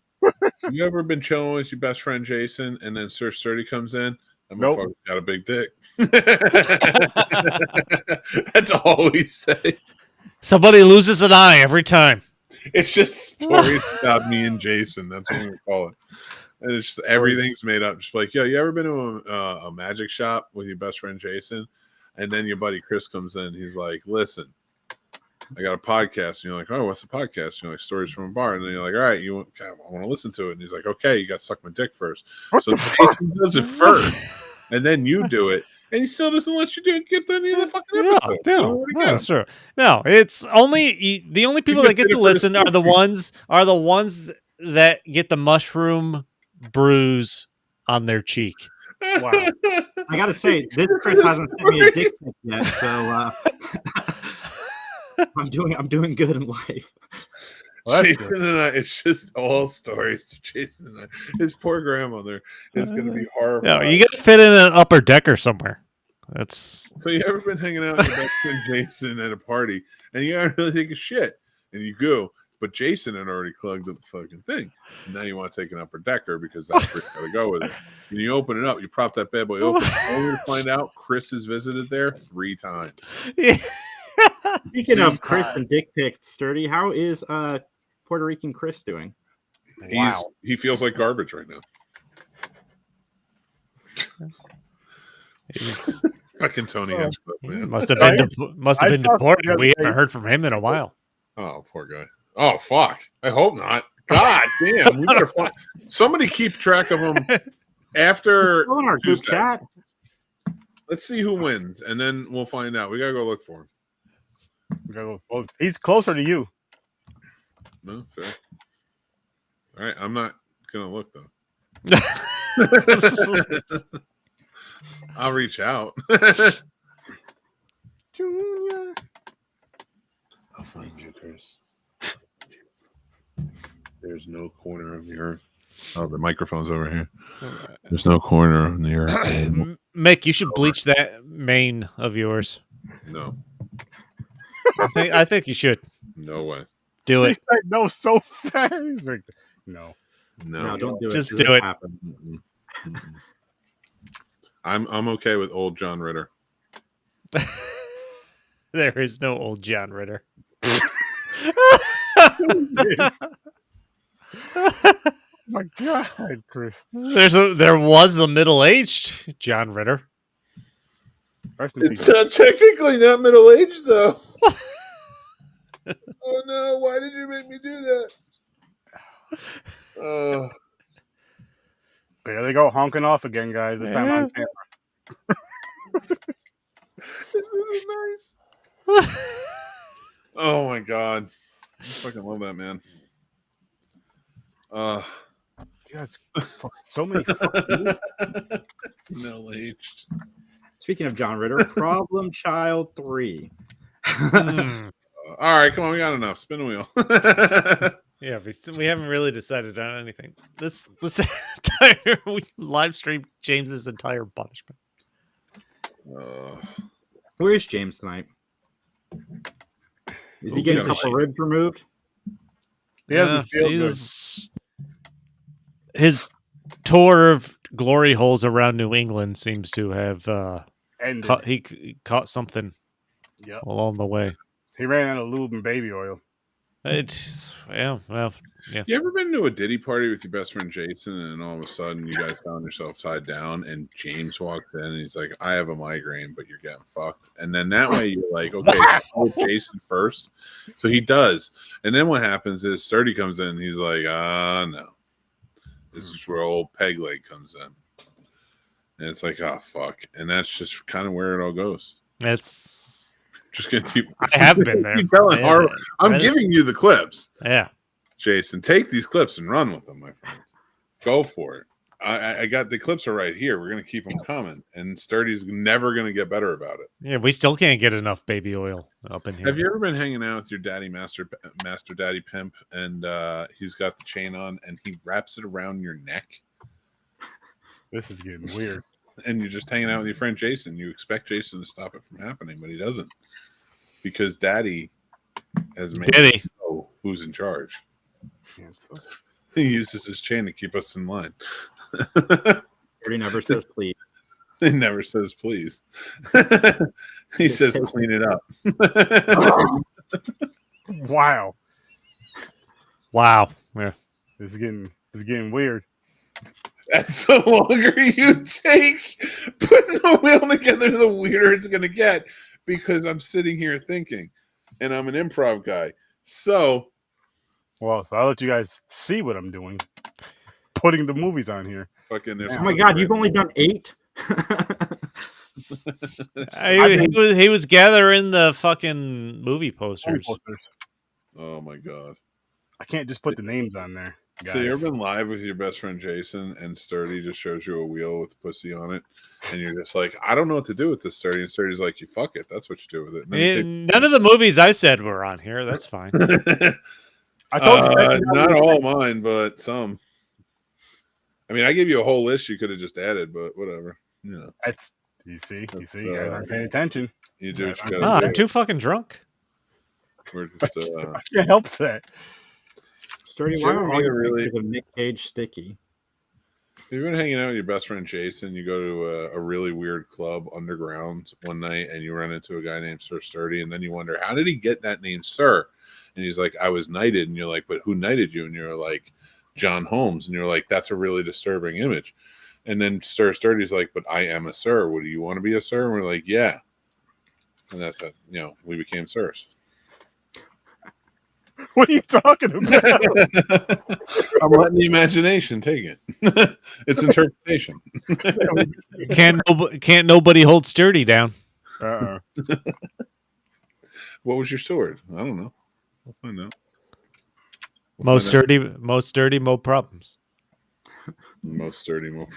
You ever been chilling with your best friend Jason and then Sir Sturdy comes in? That Nope. motherfucker's got a big dick. That's all we say. Somebody loses an eye every time. It's just stories about me and Jason. That's what we call it. And it's just everything's made up. Just like, yo, you ever been to a magic shop with your best friend Jason? And then your buddy Chris comes in. He's like, listen, I got a podcast. And you're like, oh, what's the podcast? You're like, stories from a bar. And then you're like, all right, I want to listen to it. And he's like, okay, you got to suck my dick first. So Jason does it first. And then you do it. And he still doesn't let you get to any of the fucking episodes. No, that's true. No, it's only the only people that get to listen are the ones that get the mushroom bruise on their cheek. Wow. I gotta say, this Chris hasn't sent me a dick pic yet, so I'm doing good in life. Well, Jason and I, it's just all stories. Jason and I, his poor grandmother is going to be horrified. No, you got to fit in an upper decker somewhere. That's So you ever been hanging out with your best friend Jason at a party, and you gotta really take a shit, and you go, but Jason had already plugged up the fucking thing. Now you want to take an upper decker because that's where you gotta go with it. And you open it up, you prop that bad boy open, only to find out Chris has visited there 3 times. yeah. Speaking of Chris and dick pics, Sturdy, how is Puerto Rican Chris doing? He feels like garbage right now. He's, Fucking Tony Hinchcliffe, man. must have been deported. We haven't heard from him in a while. Oh, poor guy. Oh, fuck. I hope not. God damn. We better find somebody keep track of him after Go in our group Tuesday. chat. Let's see who wins, and then we'll find out. We gotta go look for him. Well, he's closer to you. No, fair. All right, I'm not gonna look though. I'll reach out. Junior. I'll find you, Chris. There's no corner of the earth. Oh, the microphone's over here. There's no corner of the earth. Mick, you should bleach that mane of yours. No, I think you should no way. do He it. said no so fast. He's like, no. No, Don't do it. Just This do doesn't it. happen. Mm-mm. I'm okay with old John Ritter. There is no old John Ritter. My God, Chris. There was a middle-aged John Ritter. Rest in peace. Technically not middle aged though. Oh no! Why did you make me do that? There they go, honking off again, guys. This time on camera. This is nice. Oh my god! I fucking love that man. You guys, so many. Middle aged. Speaking of John Ritter, Problem Child 3. Hmm. All right, come on, we got enough. Spin the wheel. Yeah, we haven't really decided on anything. This entire we live stream James's entire punishment. Where is James tonight? Is he getting a couple ribs removed? He doesn't feel good. His tour of glory holes around New England seems to have Ended. he caught something Yep. along the way. He ran out of lube and baby oil. It's well, yeah. You ever been to a Diddy party with your best friend Jason, and then all of a sudden you guys found yourself tied down, and James walked in and he's like, "I have a migraine, but you're getting fucked." And then that way you're like, "Okay, I'll go Jason first." So he does, and then what happens is Sturdy comes in. And he's like, no, this is where old Peg Leg comes in, and it's like, "Oh fuck," and that's just kind of where it all goes. It's. Just gonna keep. I have been there. Keep telling I'm giving you the clips. Yeah. Jason, take these clips and run with them, my friend. Go for it. I got the clips are right here. We're gonna keep them coming, and Sturdy's never gonna get better about it. Yeah, we still can't get enough baby oil up in here. Have you ever been hanging out with your daddy, master daddy pimp, and he's got the chain on, and he wraps it around your neck, This is getting weird. and you're just hanging out with your friend Jason? You expect Jason to stop it from happening, but he doesn't, because Daddy has made Daddy know who's in charge. Cancel. He uses his chain to keep us in line. He never says please. He never says please. He says clean it up. Wow. Wow. Yeah. This is getting weird. That's the longer you take putting the wheel together, the weirder it's going to get, because I'm sitting here thinking, and I'm an improv guy. So I'll let you guys see what I'm doing. Putting the movies on here. fucking. Oh my God, you've only done 8. He was gathering the fucking movie posters. Oh my God. I can't just put the names on there. Guys. So you ever been live with your best friend Jason, and Sturdy just shows you a wheel with pussy on it, and you're just like, I don't know what to do with this, Sturdy. And Sturdy's like, you fuck it. That's what you do with it. None of the movies I said were on here. That's fine. I told you not all mine, but some. I mean, I gave you a whole list you could have just added, but whatever. You know, that's you guys aren't paying attention. You do what you Oh, gotta I'm do. too fucking drunk. We're just I can't help that. Sturdy, why are all your pictures of Nick Cage sticky? You've been hanging out with your best friend Jason. You go to a really weird club underground one night, and you run into a guy named Sir Sturdy, and then you wonder, how did he get that name, Sir? And he's like, I was knighted. And you're like, but who knighted you? And you're like, John Holmes. And you're like, that's a really disturbing image. And then Sir Sturdy's like, but I am a sir. What, do you want to be a sir? And we're like, yeah. And that's how, we became sirs. What are you talking about? I'm letting the imagination take it. It's interpretation. Can't nobody hold Sturdy down. Uh-uh. What was your sword? I don't know. We'll find out. Most sturdy, mo problems. Most sturdy, more.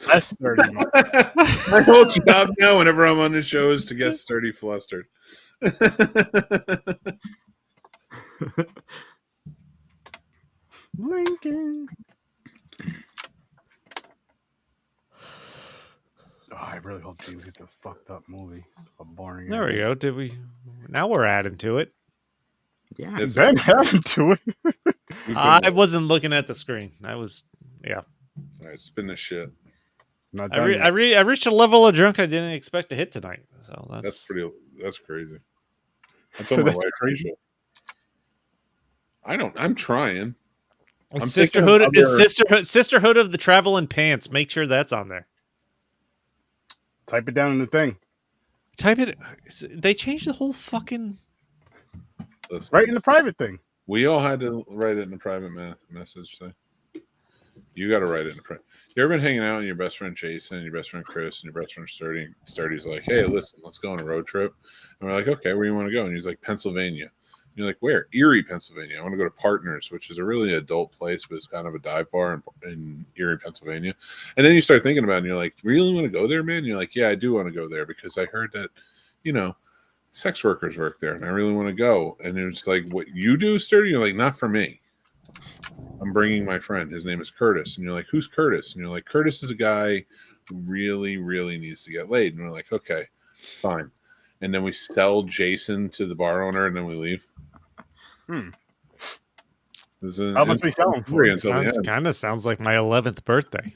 Less sturdy. My whole job now, whenever I'm on the show, is to get sturdy flustered. Lincoln. Oh, I really hope James gets a fucked up movie. A boring. There we go. Now we're adding to it. Yeah, It's Ben happened to it. I wasn't looking at the screen. All right, spin this shit. Not I done yet. reached a level of drunk I didn't expect to hit tonight. So That's crazy. I So told my that's wife crazy. I'm trying. I'm Sisterhood thinking of other- Sisterhood of the Traveling Pants. Make sure that's on there. Type it down in the thing. Type it. They changed the whole fucking. Listen, Right in the private thing. we all had to write it in a private message. So you got to write it in a private. You ever been hanging out with your best friend Jason, and your best friend Chris, and your best friend Sturdy? Sturdy's like, hey, listen, let's go on a road trip. And we're like, okay, where do you want to go? And he's like, Pennsylvania. And you're like, where? Erie, Pennsylvania. I want to go to Partners, which is a really adult place, but it's kind of a dive bar in Erie, Pennsylvania. And then you start thinking about it, and you're like, really want to go there, man? And you're like, yeah, I do want to go there because I heard that, sex workers work there, and I really want to go. And it was like, what you do, Sturdy? You're like, not for me. I'm bringing my friend. His name is Curtis. And you're like, who's Curtis? And you're like, Curtis is a guy who really, really needs to get laid. And we're like, okay, fine. And then we sell Jason to the bar owner, and then we leave. How much we sell him for? Kind of sounds like my 11th birthday.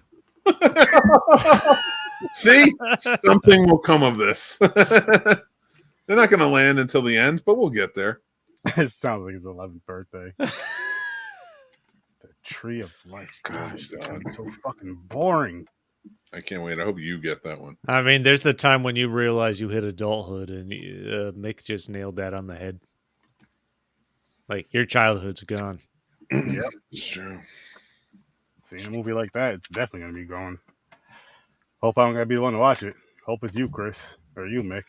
See? Something will come of this. They're not going to land until the end, but we'll get there. It sounds like his 11th birthday. The Tree of Life. Gosh, that's gonna be so fucking boring. I can't wait. I hope you get that one. I mean, there's the time when you realize you hit adulthood, and Mick just nailed that on the head. Like, your childhood's gone. Yep, It's true. seeing a movie like that, it's definitely gonna be gone. Hope I'm gonna be the one to watch it. Hope it's you, Chris, or you, Mick.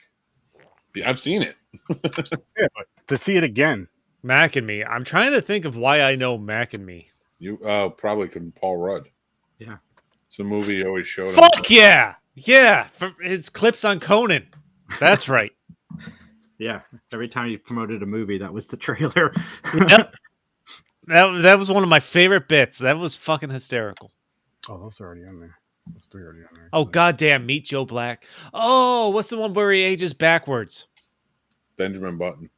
Yeah, I've seen it. Yeah, but to see it again. Mac and Me. I'm trying to think of why I know Mac and Me. You probably couldn't. Paul Rudd. Yeah. It's a movie you always showed him. Fuck yeah! Yeah, for his clips on Conan. That's right. Yeah. Every time you promoted a movie, that was the trailer. Yep. That was one of my favorite bits. That was fucking hysterical. Oh, those are already on there. Those 3 already on there. Oh, goddamn, Meet Joe Black. Oh, what's the one where he ages backwards? Benjamin Button.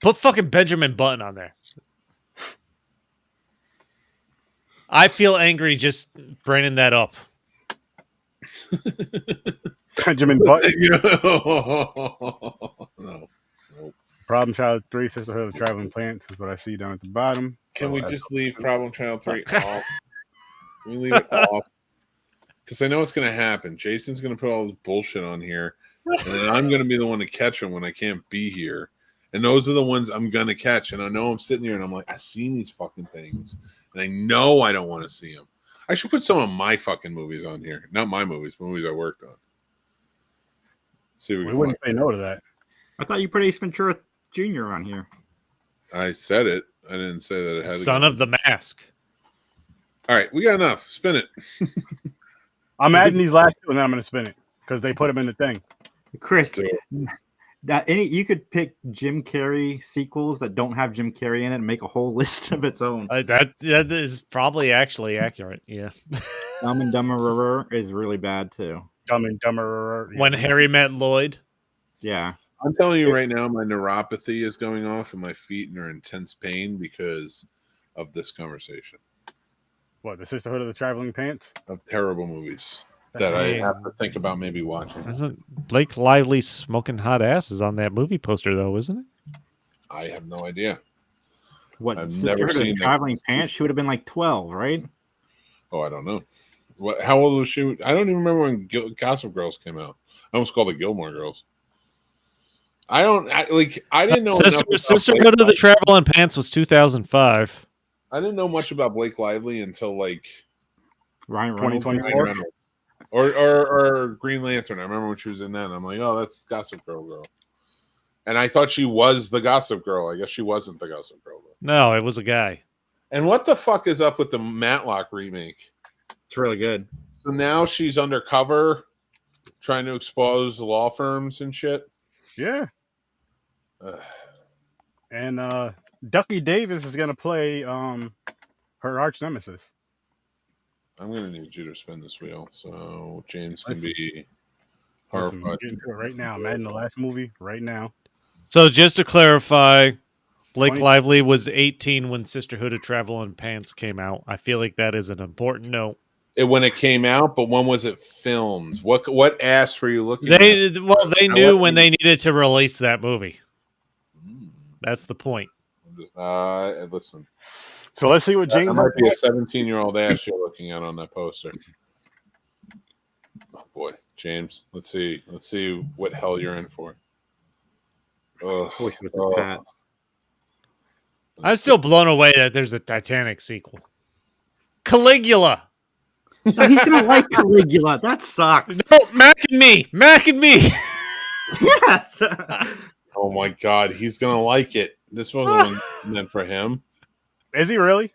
Put fucking Benjamin Button on there. I feel angry just bringing that up. Benjamin Button. No. Problem Child 3, Sisterhood of Traveling Plants is what I see down at the bottom. Can we just leave Problem Child 3 off? Can we leave it off? Because I know it's going to happen. Jason's going to put all this bullshit on here, and then I'm going to be the one to catch him when I can't be here. And those are the ones I'm going to catch. And I know I'm sitting here and I'm like, I've seen these fucking things. And I know I don't want to see them. I should put some of my fucking movies on here. Not my movies, but movies I worked on. See if we We can wouldn't find say no to that. I thought you put Ace Ventura Jr. on here. I said it. I didn't say that it had to Son go. of the Mask. All right, we got enough. Spin it. I'm adding these last 2 and then I'm going to spin it because they put them in the thing. Chris, you could pick Jim Carrey sequels that don't have Jim Carrey in it and make a whole list of its own. That is probably actually accurate. Yeah. Dumb and Dumber is really bad too. Dumb and Dumber. When Harry Met Lloyd. Yeah. I'm telling you right now, my neuropathy is going off and my feet are in intense pain because of this conversation What, the Sisterhood of the Traveling Pants? of terrible movies That's that I it. have to think about maybe watching. Isn't Blake Lively smoking hot asses on that movie poster, though, isn't it? I have no idea. What? I've Sisterhood never of the seen that. Traveling Pants? She would have been like 12, right? Oh, I don't know. What? How old was she? I don't even remember when Gossip Girls came out. I almost called it Gilmore Girls. I didn't know. Sisterhood of the Traveling Pants was 2005. I didn't know much about Blake Lively until like Ryan Reynolds. 2024. Or Green Lantern. I remember when she was in that. And I'm like, oh, that's Gossip Girl. And I thought she was the Gossip Girl. I guess she wasn't the Gossip Girl though. No, it was a guy. And what the fuck is up with the Matlock remake? It's really good. So now she's undercover, trying to expose law firms and shit. Yeah. Ugh. And Ducky Davis is going to play her arch nemesis. I'm gonna need you to spin this wheel so James can Listen. be Listen, horrified. I'm getting to it right now. I'm adding the last movie right now. So just to clarify, Blake 20 Lively was 18 when Sisterhood of Traveling Pants came out. I feel like that is an important note. When it came out, but when was it filmed? What ass were you looking at? They knew when they needed to release that movie. That's the point. Listen. So let's see what James That might be a 17-year-old ass you're looking at on that poster. Oh boy, James. Let's see what hell you're in for. Oh, Wish it was a Pat. I'm still blown away that there's a Titanic sequel. Caligula. No, he's gonna like Caligula. That sucks. No, Mac and Me. Yes. Oh my God, he's gonna like it. This wasn't meant for him. Is he really?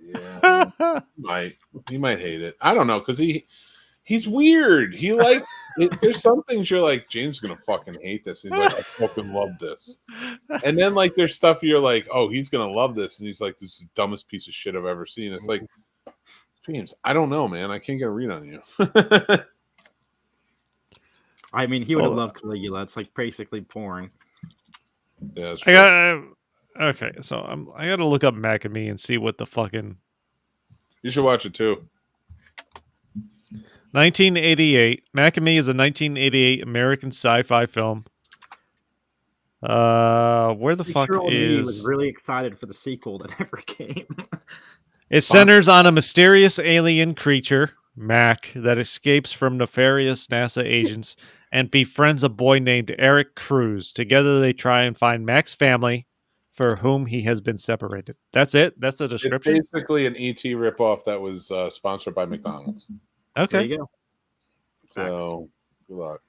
Yeah, he might hate it. I don't know because he's weird. He like there's some things you're like James is gonna fucking hate this. He's like I fucking love this, and then like there's stuff you're like oh he's gonna love this, and he's like this is the dumbest piece of shit I've ever seen. It's like James, I don't know, man. I can't get a read on you. I mean, he would have loved Caligula. It's like basically porn. Yeah, that's I true. got okay. So I got to look up Mac and Me and see what the fucking You should watch it too. 1988. Mac and Me is a 1988 American sci-fi film. Where the fuck 6-year-old me was is? really excited for the sequel that never came. It centers on a mysterious alien creature, Mac, that escapes from nefarious NASA agents and befriends a boy named Eric Cruz. Together, they try and find Mac's family, for whom he has been separated. That's it. That's the It's description. basically an ET ripoff that was sponsored by McDonald's. There Okay. you go. So, good luck.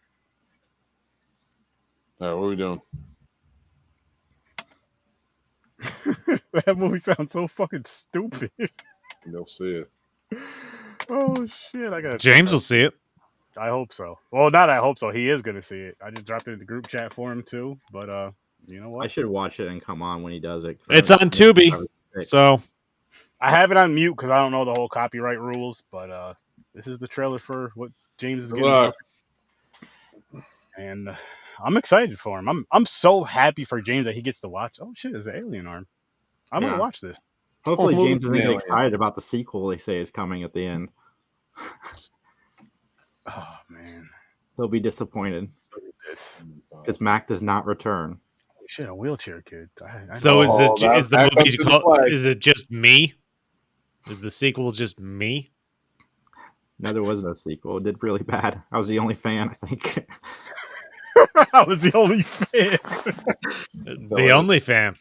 All right, what are we doing? That movie sounds so fucking stupid. You'll see it. Oh shit! I got James will see it. I hope so. Well, not I hope so. He is gonna see it. I just dropped it in the group chat for him too. But you know I what? should watch it and come on when he does it. 'cause I It's haven't on seen it since Tubi. I was 6. So I have it on mute because I don't know the whole copyright rules. But this is the trailer for what James is Good getting. luck. And I'm excited for him. I'm so happy for James that he gets to watch. Oh shit! There's an alien arm. I'm Yeah. gonna watch this. Hopefully, Oh, James doesn't get alien. excited about the sequel they say is coming at the end. Oh man, He'll be disappointed this because Mac does not return. holy shit! A wheelchair kid. I so is Oh, it is the that movie comes into called? play. Is it just me? Is the sequel just me? No, there was no sequel. It did really bad. I was the only fan, I think. I was the only fan. The only fan.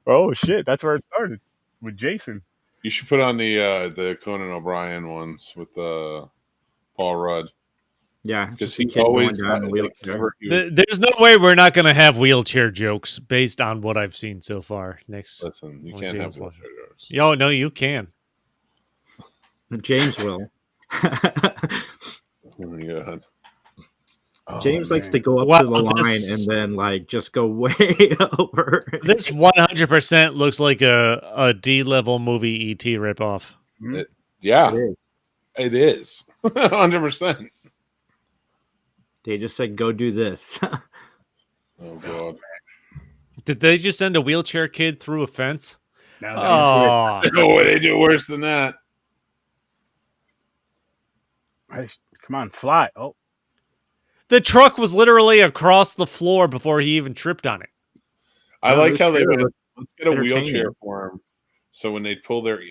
Oh shit! That's where it started with Jason. You should put on the Conan O'Brien ones with Paul Rudd Yeah, because just a he kid going always down the like, wheelchair. whenever he was- There's no way we're not going to have wheelchair jokes based on what I've seen so far. Next, listen, you Well, can't have James wheelchair jokes. yo, no, you can. James will. Oh my god. Oh, James likes man. to go up Wow, to the line this- and then like just go way over. This 100% looks like a D-level movie ET ripoff. Yeah, It is. it is 100%. They just said, "Go do this." Oh god. Did they just send a wheelchair kid through a fence? Now Oh, No way they do worse than that. hey, come on, fly! Oh, the truck was literally across the floor before he even tripped on it. I No, like this how they trailer went, looks let's get a entertaining. wheelchair for him. So when they pull their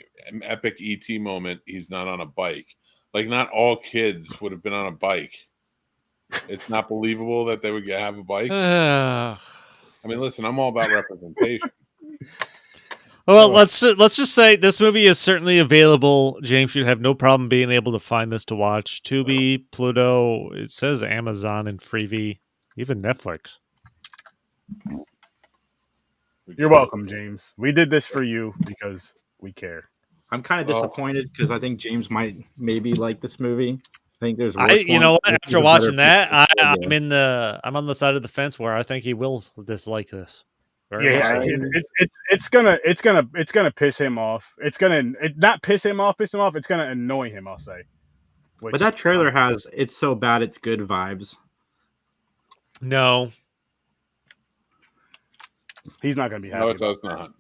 epic ET moment, he's not on a bike. Like not all kids would have been on a bike. It's not believable that they would have a bike. I mean, listen, I'm all about representation. Well, let's just say this movie is certainly available. James should have no problem being able to find this to watch. Tubi, Pluto, it says Amazon and Freevee, even Netflix. you're welcome, James. We did this for you because we care. I'm kind of Oh. disappointed because I think James might maybe like this movie. I think there's. You worse know ones. what? This is After a watching better that, picture. I'm on the side of the fence where I think he will dislike this. Very Yeah, much so. it's gonna piss him off. It's not piss him off. It's gonna annoy him. I'll say. Which, But that trailer has "It's so bad it's good" vibes. No, he's not gonna be happy. No, it does not.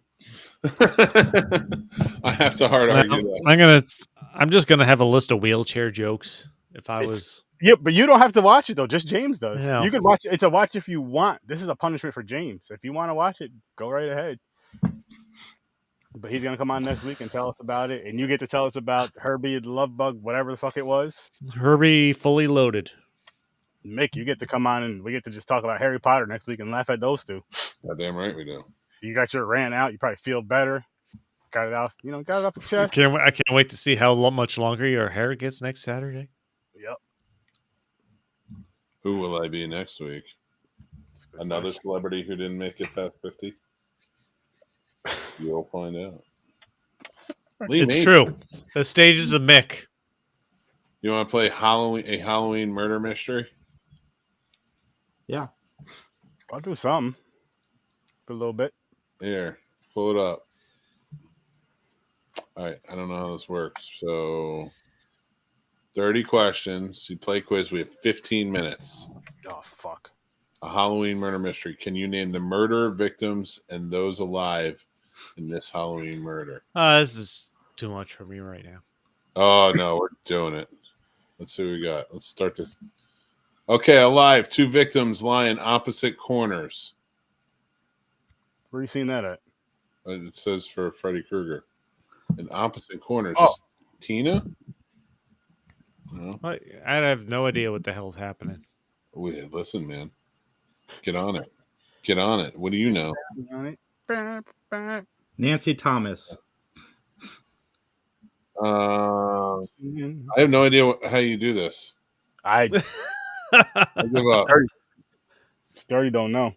I have to hard argue that. I'm just gonna have a list of wheelchair jokes. If I was, Yeah, but you don't have to watch it though. Just James does. Yeah. You can watch it. It's a watch if you want. This is a punishment for James. If you want to watch it, go right ahead. But he's gonna come on next week and tell us about it, and you get to tell us about Herbie the Love Bug, whatever the fuck it was. Herbie fully loaded. Mick, you get to come on and we get to just talk about Harry Potter next week and laugh at those two. Goddamn right we do. You got your rant out. You probably feel better. Got it off. Got it off your chest. I can't wait to see how much longer your hair gets next Saturday. Yep. Who will I be next week? That's a good Another question. celebrity who didn't make it past 50? You'll find out. Lee It's Majors. true. The stages of Mick. You want to play a Halloween murder mystery? Yeah. I'll do something. For a little bit. Here, pull it up. All right, I don't know how this works. So, 30 questions. You play quiz. We have 15 minutes. Oh fuck. A Halloween murder mystery. Can you name the murder victims and those alive in this Halloween murder? This is too much for me right now. Oh, no, we're doing it. Let's see what we got. Let's start this. Okay, alive. 2 victims lie in opposite corners. Where are you seeing that at? It says for Freddy Krueger. In opposite corners. Oh. Tina? No. I have no idea what the hell's happening. Wait, listen, man. Get on it. Get on it. What do you know? Nancy Thomas. I have no idea how you do this. I give up. Still don't know.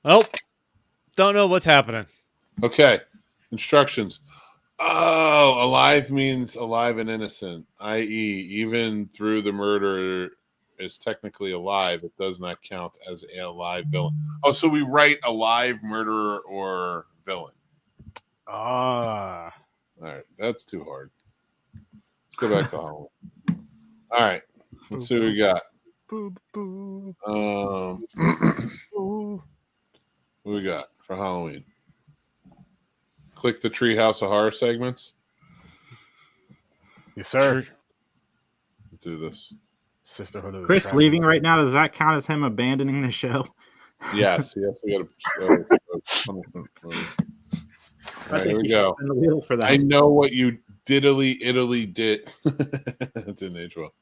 Well, don't know what's happening. Okay. Instructions. Oh, alive means alive and innocent, i.e., even through the murderer is technically alive, it does not count as a live villain. Oh, so we write a live murderer or villain. Ah. All right, that's too hard. Let's go back to Halloween. All right, let's see what we got. What we got for Halloween? Click the Treehouse of Horror segments. Yes, sir. Let's do this. Sisterhood of Chris leaving right now, does that count as him abandoning the show? Yes, yes, we got a punishment. All right, here we go. The wheel for that. I know what you diddly Italy did. That didn't age well.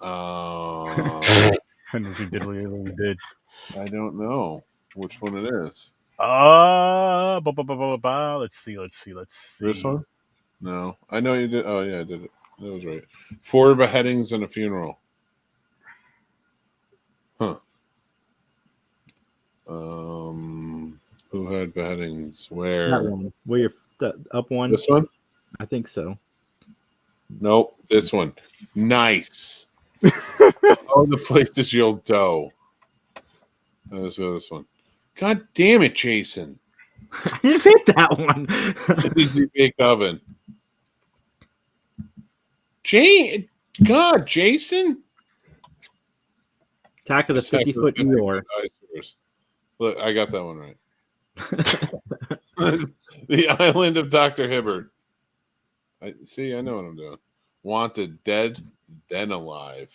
I know if you did what you did. I don't know which one it is. Let's see. This one? No, I know you did. Oh yeah, I did it. That was right. 4 beheadings and a funeral. Huh. Who had beheadings? Where? That one. Where you're up one? This one? I think so. Nope. This one. Nice. Oh, the places you'll do. Let's go this one. God damn it, Jason. I didn't pick that one. Big oven. God, Jason. Attack of the 50-foot Eeyore. Look, I got that one right. The Island of Dr. Hibbert. I know what I'm doing. Wanted, dead, then alive.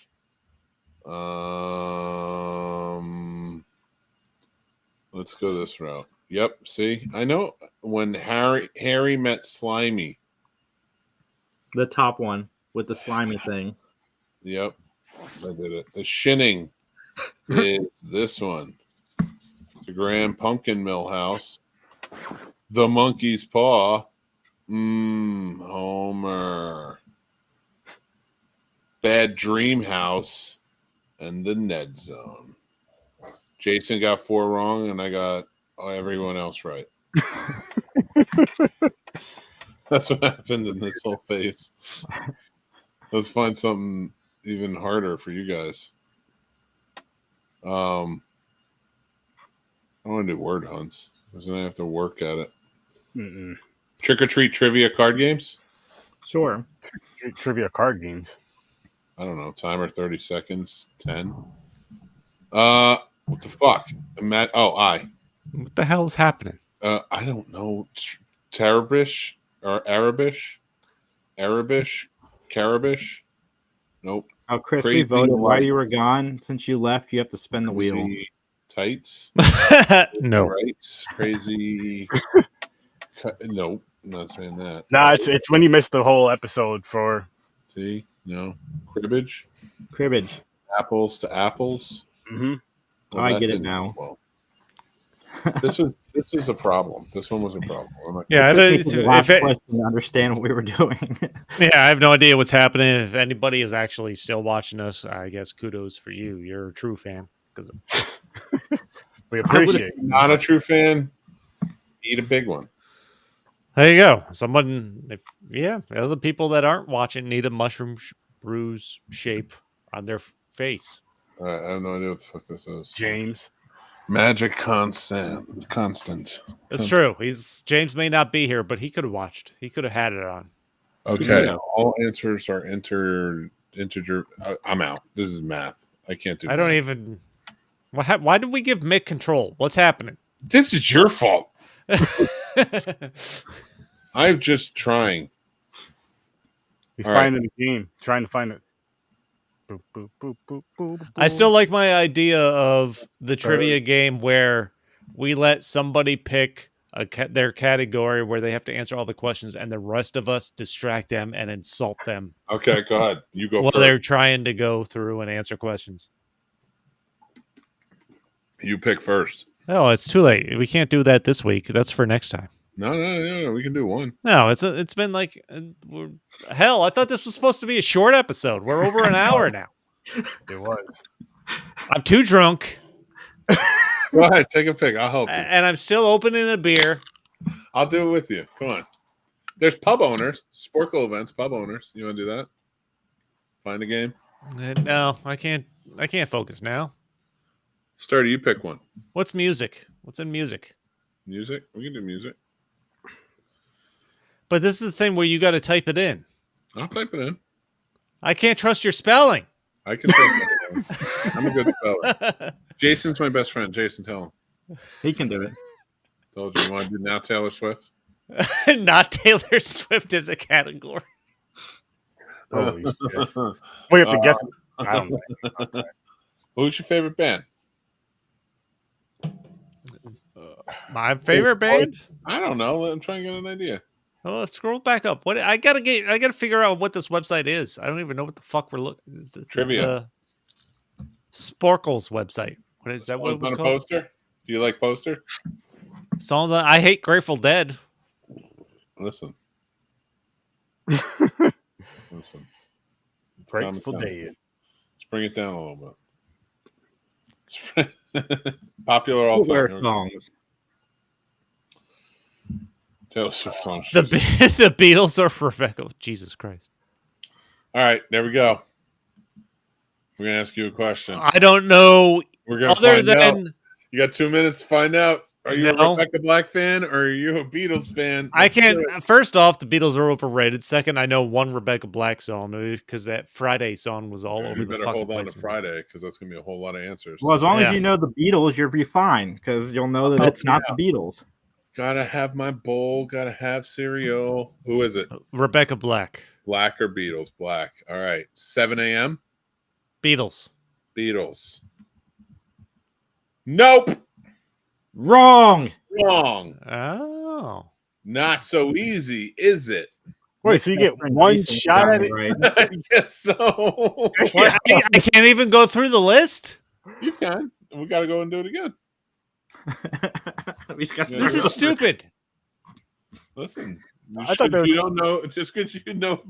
Let's go this route. Yep, see? I know when Harry met Slimy. The top one with the slimy thing. Yep, I did it. The Shinning is this one. The Grand Pumpkin Mill House. The Monkey's Paw. Homer. Bad Dream House. And the Ned Zone. Jason got 4 wrong, and I got everyone else right. That's what happened in this whole phase. Let's find something even harder for you guys. I want to do word hunts because then I have to work at it. Trick or treat trivia card games? Sure. Trivia card games. I don't know. Timer 30 seconds. 10. What the fuck? What the hell is happening? I don't know. Tarabish or Arabish? Carabish? Nope. Oh, Chris, we voted while you were gone. Since you left, you have to spin the wheel. Tights? No. Right? Crazy. Nope. I'm not saying that. Nah, it's when you missed the whole episode for. See? No. Cribbage? Apples to apples? Mm-hmm. Well, I get it now. Well, this is a problem. This one was a problem. Yeah, question to understand what we were doing. Yeah, I have no idea what's happening. If anybody is actually still watching us, I guess kudos for you. You're a true fan. Because we appreciate it. Not a true fan, eat a big one. There you go. Other people that aren't watching need a mushroom bruise shape on their face. I have no idea what the fuck this is. James. Magic constant. That's true. James may not be here, but he could have watched. He could have had it on. Okay. All answers are integer. I'm out. This is math. I can't do. I don't even. Why did we give Mick control? What's happening? This is your fault. I'm just trying. He's finding the game. Trying to find it. Boop, boop, boop, boop, boop, boop. I still like my idea of the trivia game where we let somebody pick their category where they have to answer all the questions, and the rest of us distract them and insult them Okay, go ahead. You go while first. they're trying to go through and answer questions. You pick first. Oh, it's too late. We can't do that this week. That's for next time. No. We can do one. No, it's been like hell. I thought this was supposed to be a short episode. We're over an hour now. It was. I'm too drunk, Go ahead, take a pick. I'll help you. and I'm still opening a beer. I'll do it with you. Come on. There's pub owners, Sporkle events, pub owners. You want to do that? Find a game. No, I can't. I can't focus now. Sturdy, you pick one. What's music? What's in music? Music. We can do music. But this is the thing where you got to type it in. I'll type it in. I can't trust your spelling. I can. I'm a good speller. Jason's my best friend. Jason, tell him. He can do it. Told you. You want to do now Taylor Swift? Not Taylor Swift as a category. Holy shit. We have to guess. I don't know. Okay. Who's your favorite band? My favorite band? I don't know. I'm trying to get an idea. Oh, scroll back up. What I gotta figure out what this website is. I don't even know what the fuck we're looking. This Trivia. Is, Sporkle's website. What is that? What it was on a called? poster? Do you like poster? Songs. I hate Grateful Dead. Listen. Listen. It's Grateful common sense. Dead. Let's bring it down a little bit. Popular all time. Here we go. Songs. Taylor Swift songs. The Beatles or Rebecca. Jesus Christ. All right, there we go. We're gonna ask you a question. I don't know. We're gonna Other find than out. You got 2 minutes to find out. Are you No. a Rebecca Black fan or are you a Beatles fan? I Let's can't. do it. First off, the Beatles are overrated. Second, I know one Rebecca Black song because that Friday song was all over You the better fucking hold on place. to Friday because that's gonna be a whole lot of answers. Well, as long Yeah. as you know the Beatles, you'll be fine because you'll know that Oh, it's not the Beatles. Gotta have my bowl. Gotta have cereal. Who is it? Rebecca Black. Black or Beatles? Black. All right. 7 a.m. Beatles. Beatles. Nope. Wrong. Wrong. Oh. Not so easy, is it? Wait, so you get one shot at it? Right. I guess so. What, I can't even go through the list. You can. We got to go and do it again. We just got to This is stupid. Listen, I thought there was- you don't know. Just because you know.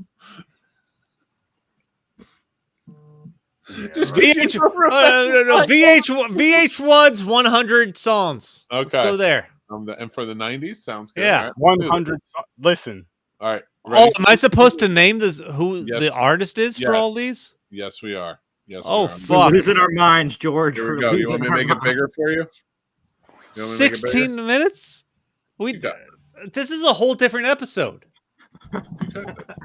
Just 'cause VH, you know no. VH1's 100 songs. Okay. Let's go there. And for the 90s, sounds good. Yeah. All right. 100. Listen, All right. Oh, Ready? am I supposed to name who Yes. the artist is for Yes. all these? Yes, we are. Yes. Oh, we are. fuck. We're losing our minds, George. Here we We're go. You want me to losing make our it bigger for you? You want me to make it bigger? 16 minutes? You got This is a whole different episode. You got this.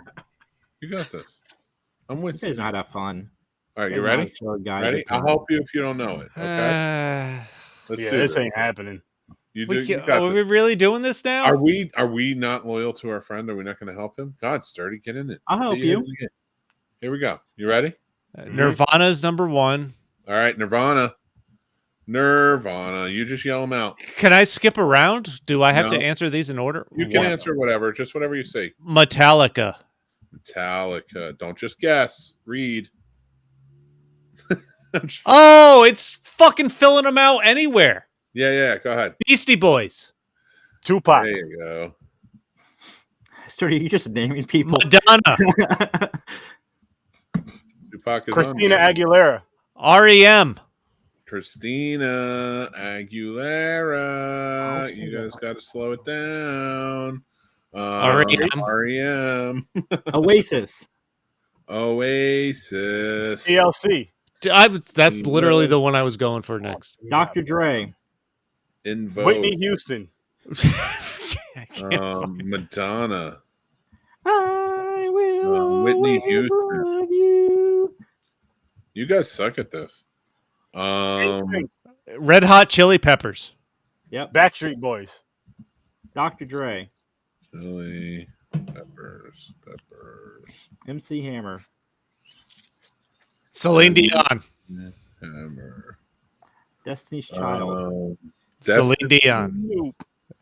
You got this. I'm You with you. guys know how to have fun. All right, You you guys know how ready? to show a guy Ready? good time. I'll help you if you don't know it. Okay. Let's yeah, do this this. ain't happening. You do. We You can't, got are this. we really doing this now? Are we not loyal to our friend? Are we not going to help him? God, Sturdy, get in it. I'll help Get your you. head in the game. Here we go. You ready? Nirvana's number one. All right, Nirvana. Nirvana. You just yell them out. Can I skip around? Do I have No. to answer these in order? You can What? answer whatever, just whatever you say. Metallica. Metallica. Don't just guess. Read. Oh, it's fucking filling them out anywhere. Yeah. Go ahead. Beastie Boys. Tupac. There you go. Sturdy, you just naming people. Madonna. Tupac is on Christina there. Aguilera. REM. Christina Aguilera. You guys got to slow it down. R.E.M.. REM. Oasis. Oasis. TLC. That's literally the one I was going for next. Dr. Dre. In Vogue. Whitney Houston. I can't Madonna. I will Whitney always Houston. love you. You guys suck at this. Red Hot Chili Peppers. Yep. Backstreet Boys. Dr. Dre. Chili peppers. MC Hammer. Celine Dion. Hammer. Destiny's Child. Celine Destiny- Dion. Nope.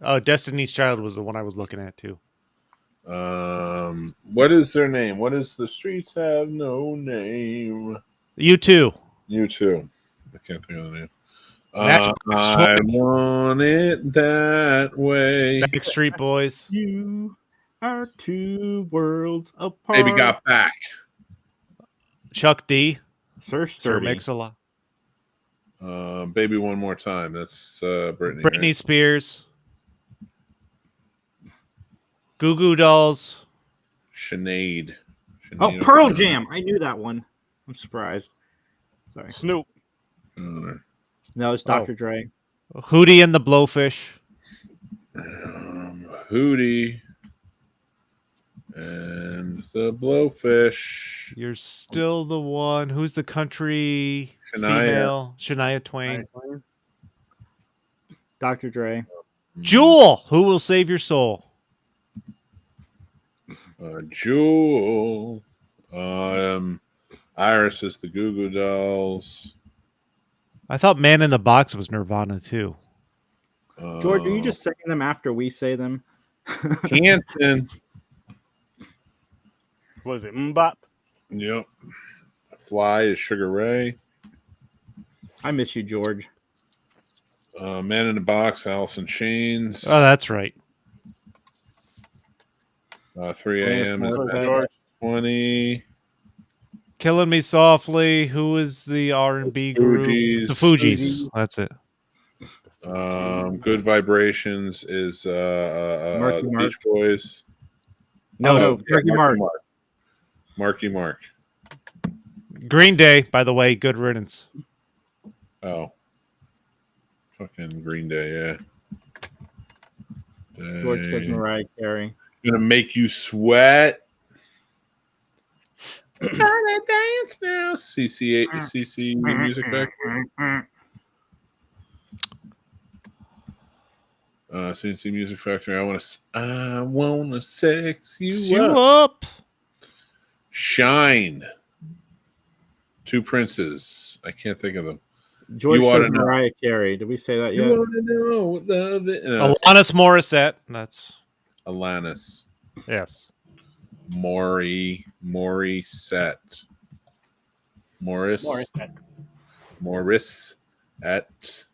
Oh, Destiny's Child was the one I was looking at too. What is their name? What is the streets have no name? You too. You too. I can't think of the name. Matchbox I 20. want it that way. Backstreet Boys. You are two worlds apart. Baby got back. Chuck D. Sir Sir Sturdy. Mix-a-Lot. Baby one more time. That's Britney. Britney Right? Spears. Goo Goo Dolls. Sinead. Oh, Sinead Pearl O'Connor. Jam. I knew that one. I'm surprised. Sorry. Snoop. No, it's Dr. Dre. Hootie and the Blowfish. Hootie and the Blowfish. You're still the one. Who's the country Shania. female? Shania Twain. Dr. Dre. Jewel. Who will save your soul? Jewel. Iris is the Goo Goo Dolls. I thought Man in the Box was Nirvana too. George, are you just saying them after we say them? Hanson? What is it? Mbop. Yep. Fly is Sugar Ray. I miss you, George. Man in the Box, Alice in Chains. Oh, that's right. 3 a.m. is George. 20. Killing Me Softly. Who is the R&B group? Fugees. The Fugees. That's it. Good Vibrations is Marky the Mark. Beach Boys. No, Marky Mark. Marky Mark. Green Day, by the way. Good riddance. Oh. Fucking Green Day, yeah. George says Mariah Carey. Gonna make you sweat. Gotta dance now. CC Music Factory. CNC Music Factory. I wanna sex you up. Shine. Two Princes. I can't think of them. George You says oughta know. Mariah Carey. Did we say that You yet? wanna know what love is? No, Alanis Morissette. That's Alanis. yes. Morissette. Morris. Morris at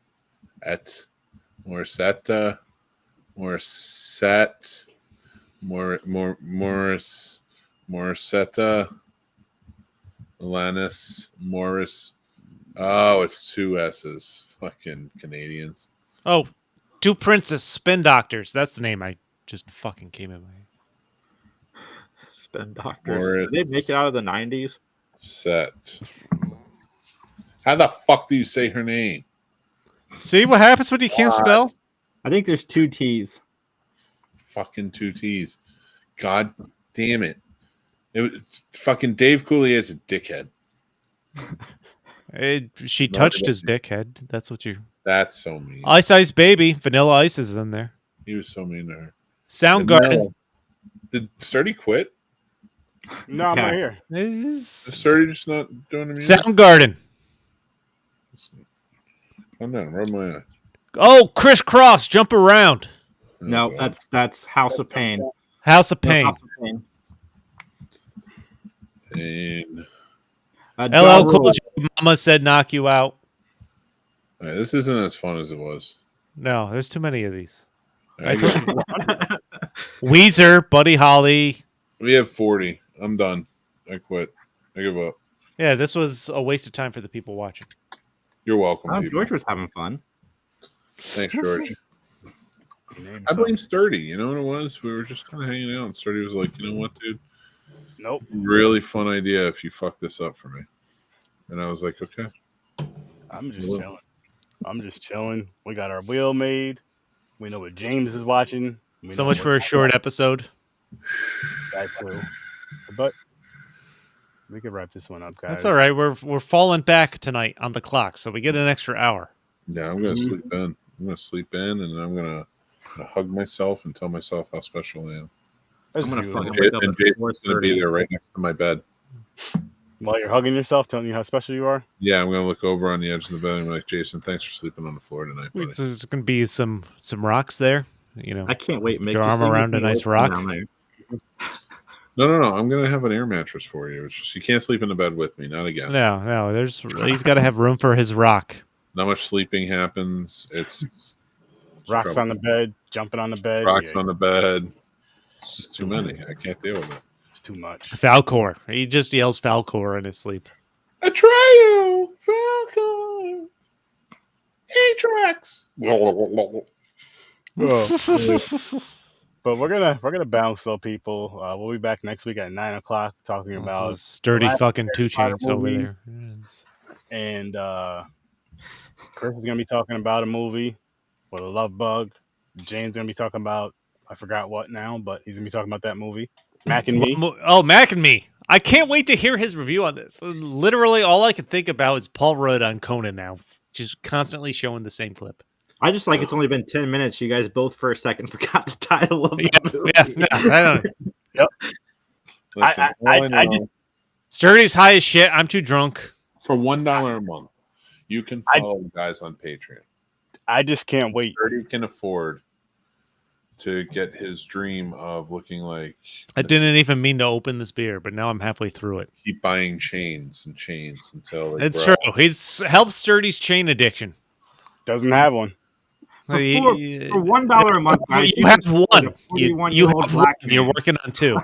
Morissette. Morissette. Morris. Morissette. Alanis. Morris. Oh, it's two S's. Fucking Canadians. Oh, Two Princes Spin Doctors. That's the name I just fucking came in my head. Spin Doctors. Morris. Did they make it out of the 90s? Set. How the fuck do you say her name? See what happens when you can't spell? I think there's two T's. Fucking two T's. God damn it. It was fucking Dave Cooley is a dickhead. She touched his dickhead. That's what you. That's so mean. Ice Ice Baby. Vanilla Ice is in there. He was so mean to her. Soundgarden. Did Sturdy quit? No, I'm Yeah. right here. Is Sturdy just not doing the music? Soundgarden. Calm down. Rub my eye. Oh, Crisscross. Jump Around. Oh, No, God. that's House of Pain. House of No, Pain. House of Pain. Pain. LL Ja Cool Rule. J. Mama said knock you out. All right, this isn't as fun as it was. No, there's too many of these. I guess Weezer, Buddy Holly. we have 40. I'm done. I quit. I give up. Yeah, this was a waste of time for the people watching. You're welcome, Oh, people. George was having fun. Thanks, George. Name I something. blame Sturdy. You know what it was? We were just kind of hanging out, and Sturdy was like, "You know what, dude? Nope. Really fun idea if you fuck this up for me." And I was like, "Okay." I'm just chilling. I'm just chilling. We got our wheel made. We know what James is watching. We So know much what- for a short episode. That too. But we can wrap this one up, guys. That's all right. We're falling back tonight on the clock, so we get an extra hour. Yeah, I'm gonna sleep in. I'm gonna sleep in, and I'm gonna hug myself and tell myself how special I am. That's I'm gonna beautiful. fucking wake up And at Jason's gonna be 4:30. there right next to my bed. While you're hugging yourself, telling you how special you are. Yeah, I'm gonna look over on the edge of the bed and be like, Jason, thanks for sleeping on the floor tonight, buddy. There's going to be some rocks there. You know, I can't wait, Mick. put your Just arm leave around me a nice open rock. down there. No. I'm gonna have an air mattress for you. It's just you can't sleep in the bed with me. Not again. No. He's got to have room for his rock. Not much sleeping happens. It's Rocks trouble. on the bed, jumping on the bed. Rocks Yeah, on the bed. It's just too many. I can't deal with it. it's too much. Falcor. He just yells Falcor in his sleep. Atreyu, Falcon, Atrax. But we're gonna bounce though, people. We'll be back next week at 9:00 talking about Sturdy last fucking two Harry chains Potter over movie. there. and Chris is gonna be talking about a movie with a love bug. James gonna be talking about I forgot what now, but he's gonna be talking about that movie. Mac and me. Oh, Mac and Me. I can't wait to hear his review on this. Literally, all I can think about is Paul Rudd on Conan now, just constantly showing the same clip. I just like it's only been 10 minutes. You guys both for a second forgot the title of the movie. Yeah, I don't know. Listen, I just Sturdy's high as shit. I'm too drunk. for $1 a month, you can follow the guys on Patreon. I just can't wait. 30 can afford to get his dream of looking like I didn't even mean to open this beer, but now I'm halfway through it. keep buying chains and chains until like, It's bro, true. He's helped Sturdy's chain addiction. Doesn't have one. For $1 a month, guys, You have can one. afford a You 41-year-old have one. black You're man. working on two.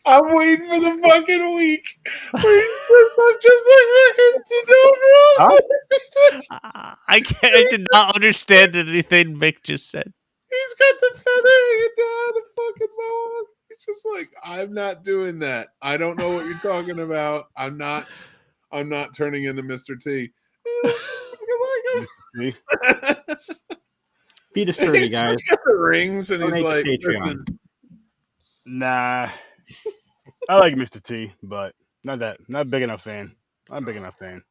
I'm waiting for the fucking week. I'm just like fucking I did not understand anything Mick just said. He's got the feather hanging down the fucking mohawk. He's just like, I'm not doing that. I don't know what you're talking about. I'm not turning into Mr. T. See? Feed a Sturdy, guys. He's got the rings and he's Donate to like, Patreon. listen, Nah. I like Mr. T, but not a big enough fan. Not a big enough fan.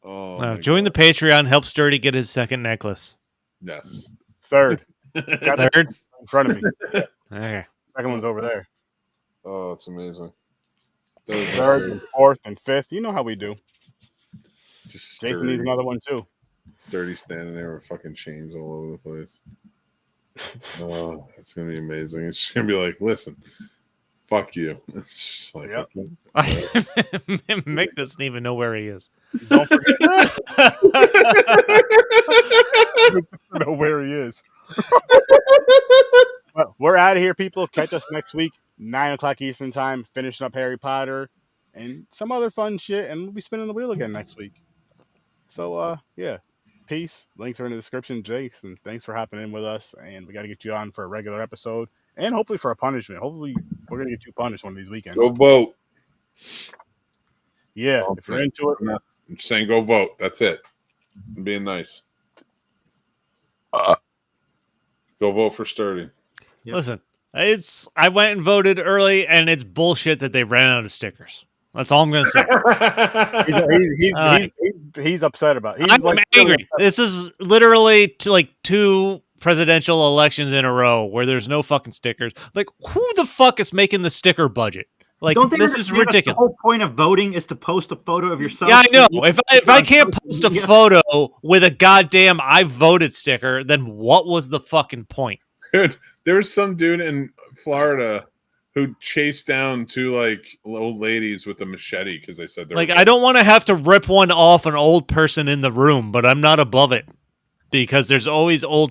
oh, No, my join the God. Patreon. Help Sturdy get his second necklace. Yes. Third. Got that Third? in front of me. Okay. Second one's over there. Oh, it's amazing. That was Third very- and fourth and fifth. You know how we do. just Jason sturdy, needs another one too. sturdy standing there with fucking chains all over the place. Oh, it's gonna be amazing. It's just gonna be like, listen, fuck you. It's just like, Yep. okay. Mick doesn't even know where he is. Don't forget to know where he is. Well, we're out of here, people. Catch us next week, 9:00 Eastern time, finishing up Harry Potter and some other fun shit, and we'll be spinning the wheel again next week. So, yeah. Peace. Links are in the description, Jason. Thanks for hopping in with us, and we got to get you on for a regular episode, and hopefully for a punishment. Hopefully, we're gonna get you punished one of these weekends. Go vote. Yeah, if you're into it. I'm just saying, go vote. That's it. I'm being nice. Go vote for Sturdy. Yep. Listen, I went and voted early, and it's bullshit that they ran out of stickers. That's all I'm going to say. He's upset about it. I'm angry. This is literally like 2 presidential elections in a row where there's no fucking stickers. Like, who the fuck is making the sticker budget? Like, Don't they this is understand that ridiculous. The whole point of voting is to post a photo of yourself. Yeah, I know. If I can't post a photo with a goddamn I voted sticker, then what was the fucking point? Dude, there was some dude in Florida who chased down 2 like old ladies with a machete because they said they're Like, I don't want to have to rip one off an old person in the room, but I'm not above it because there's always old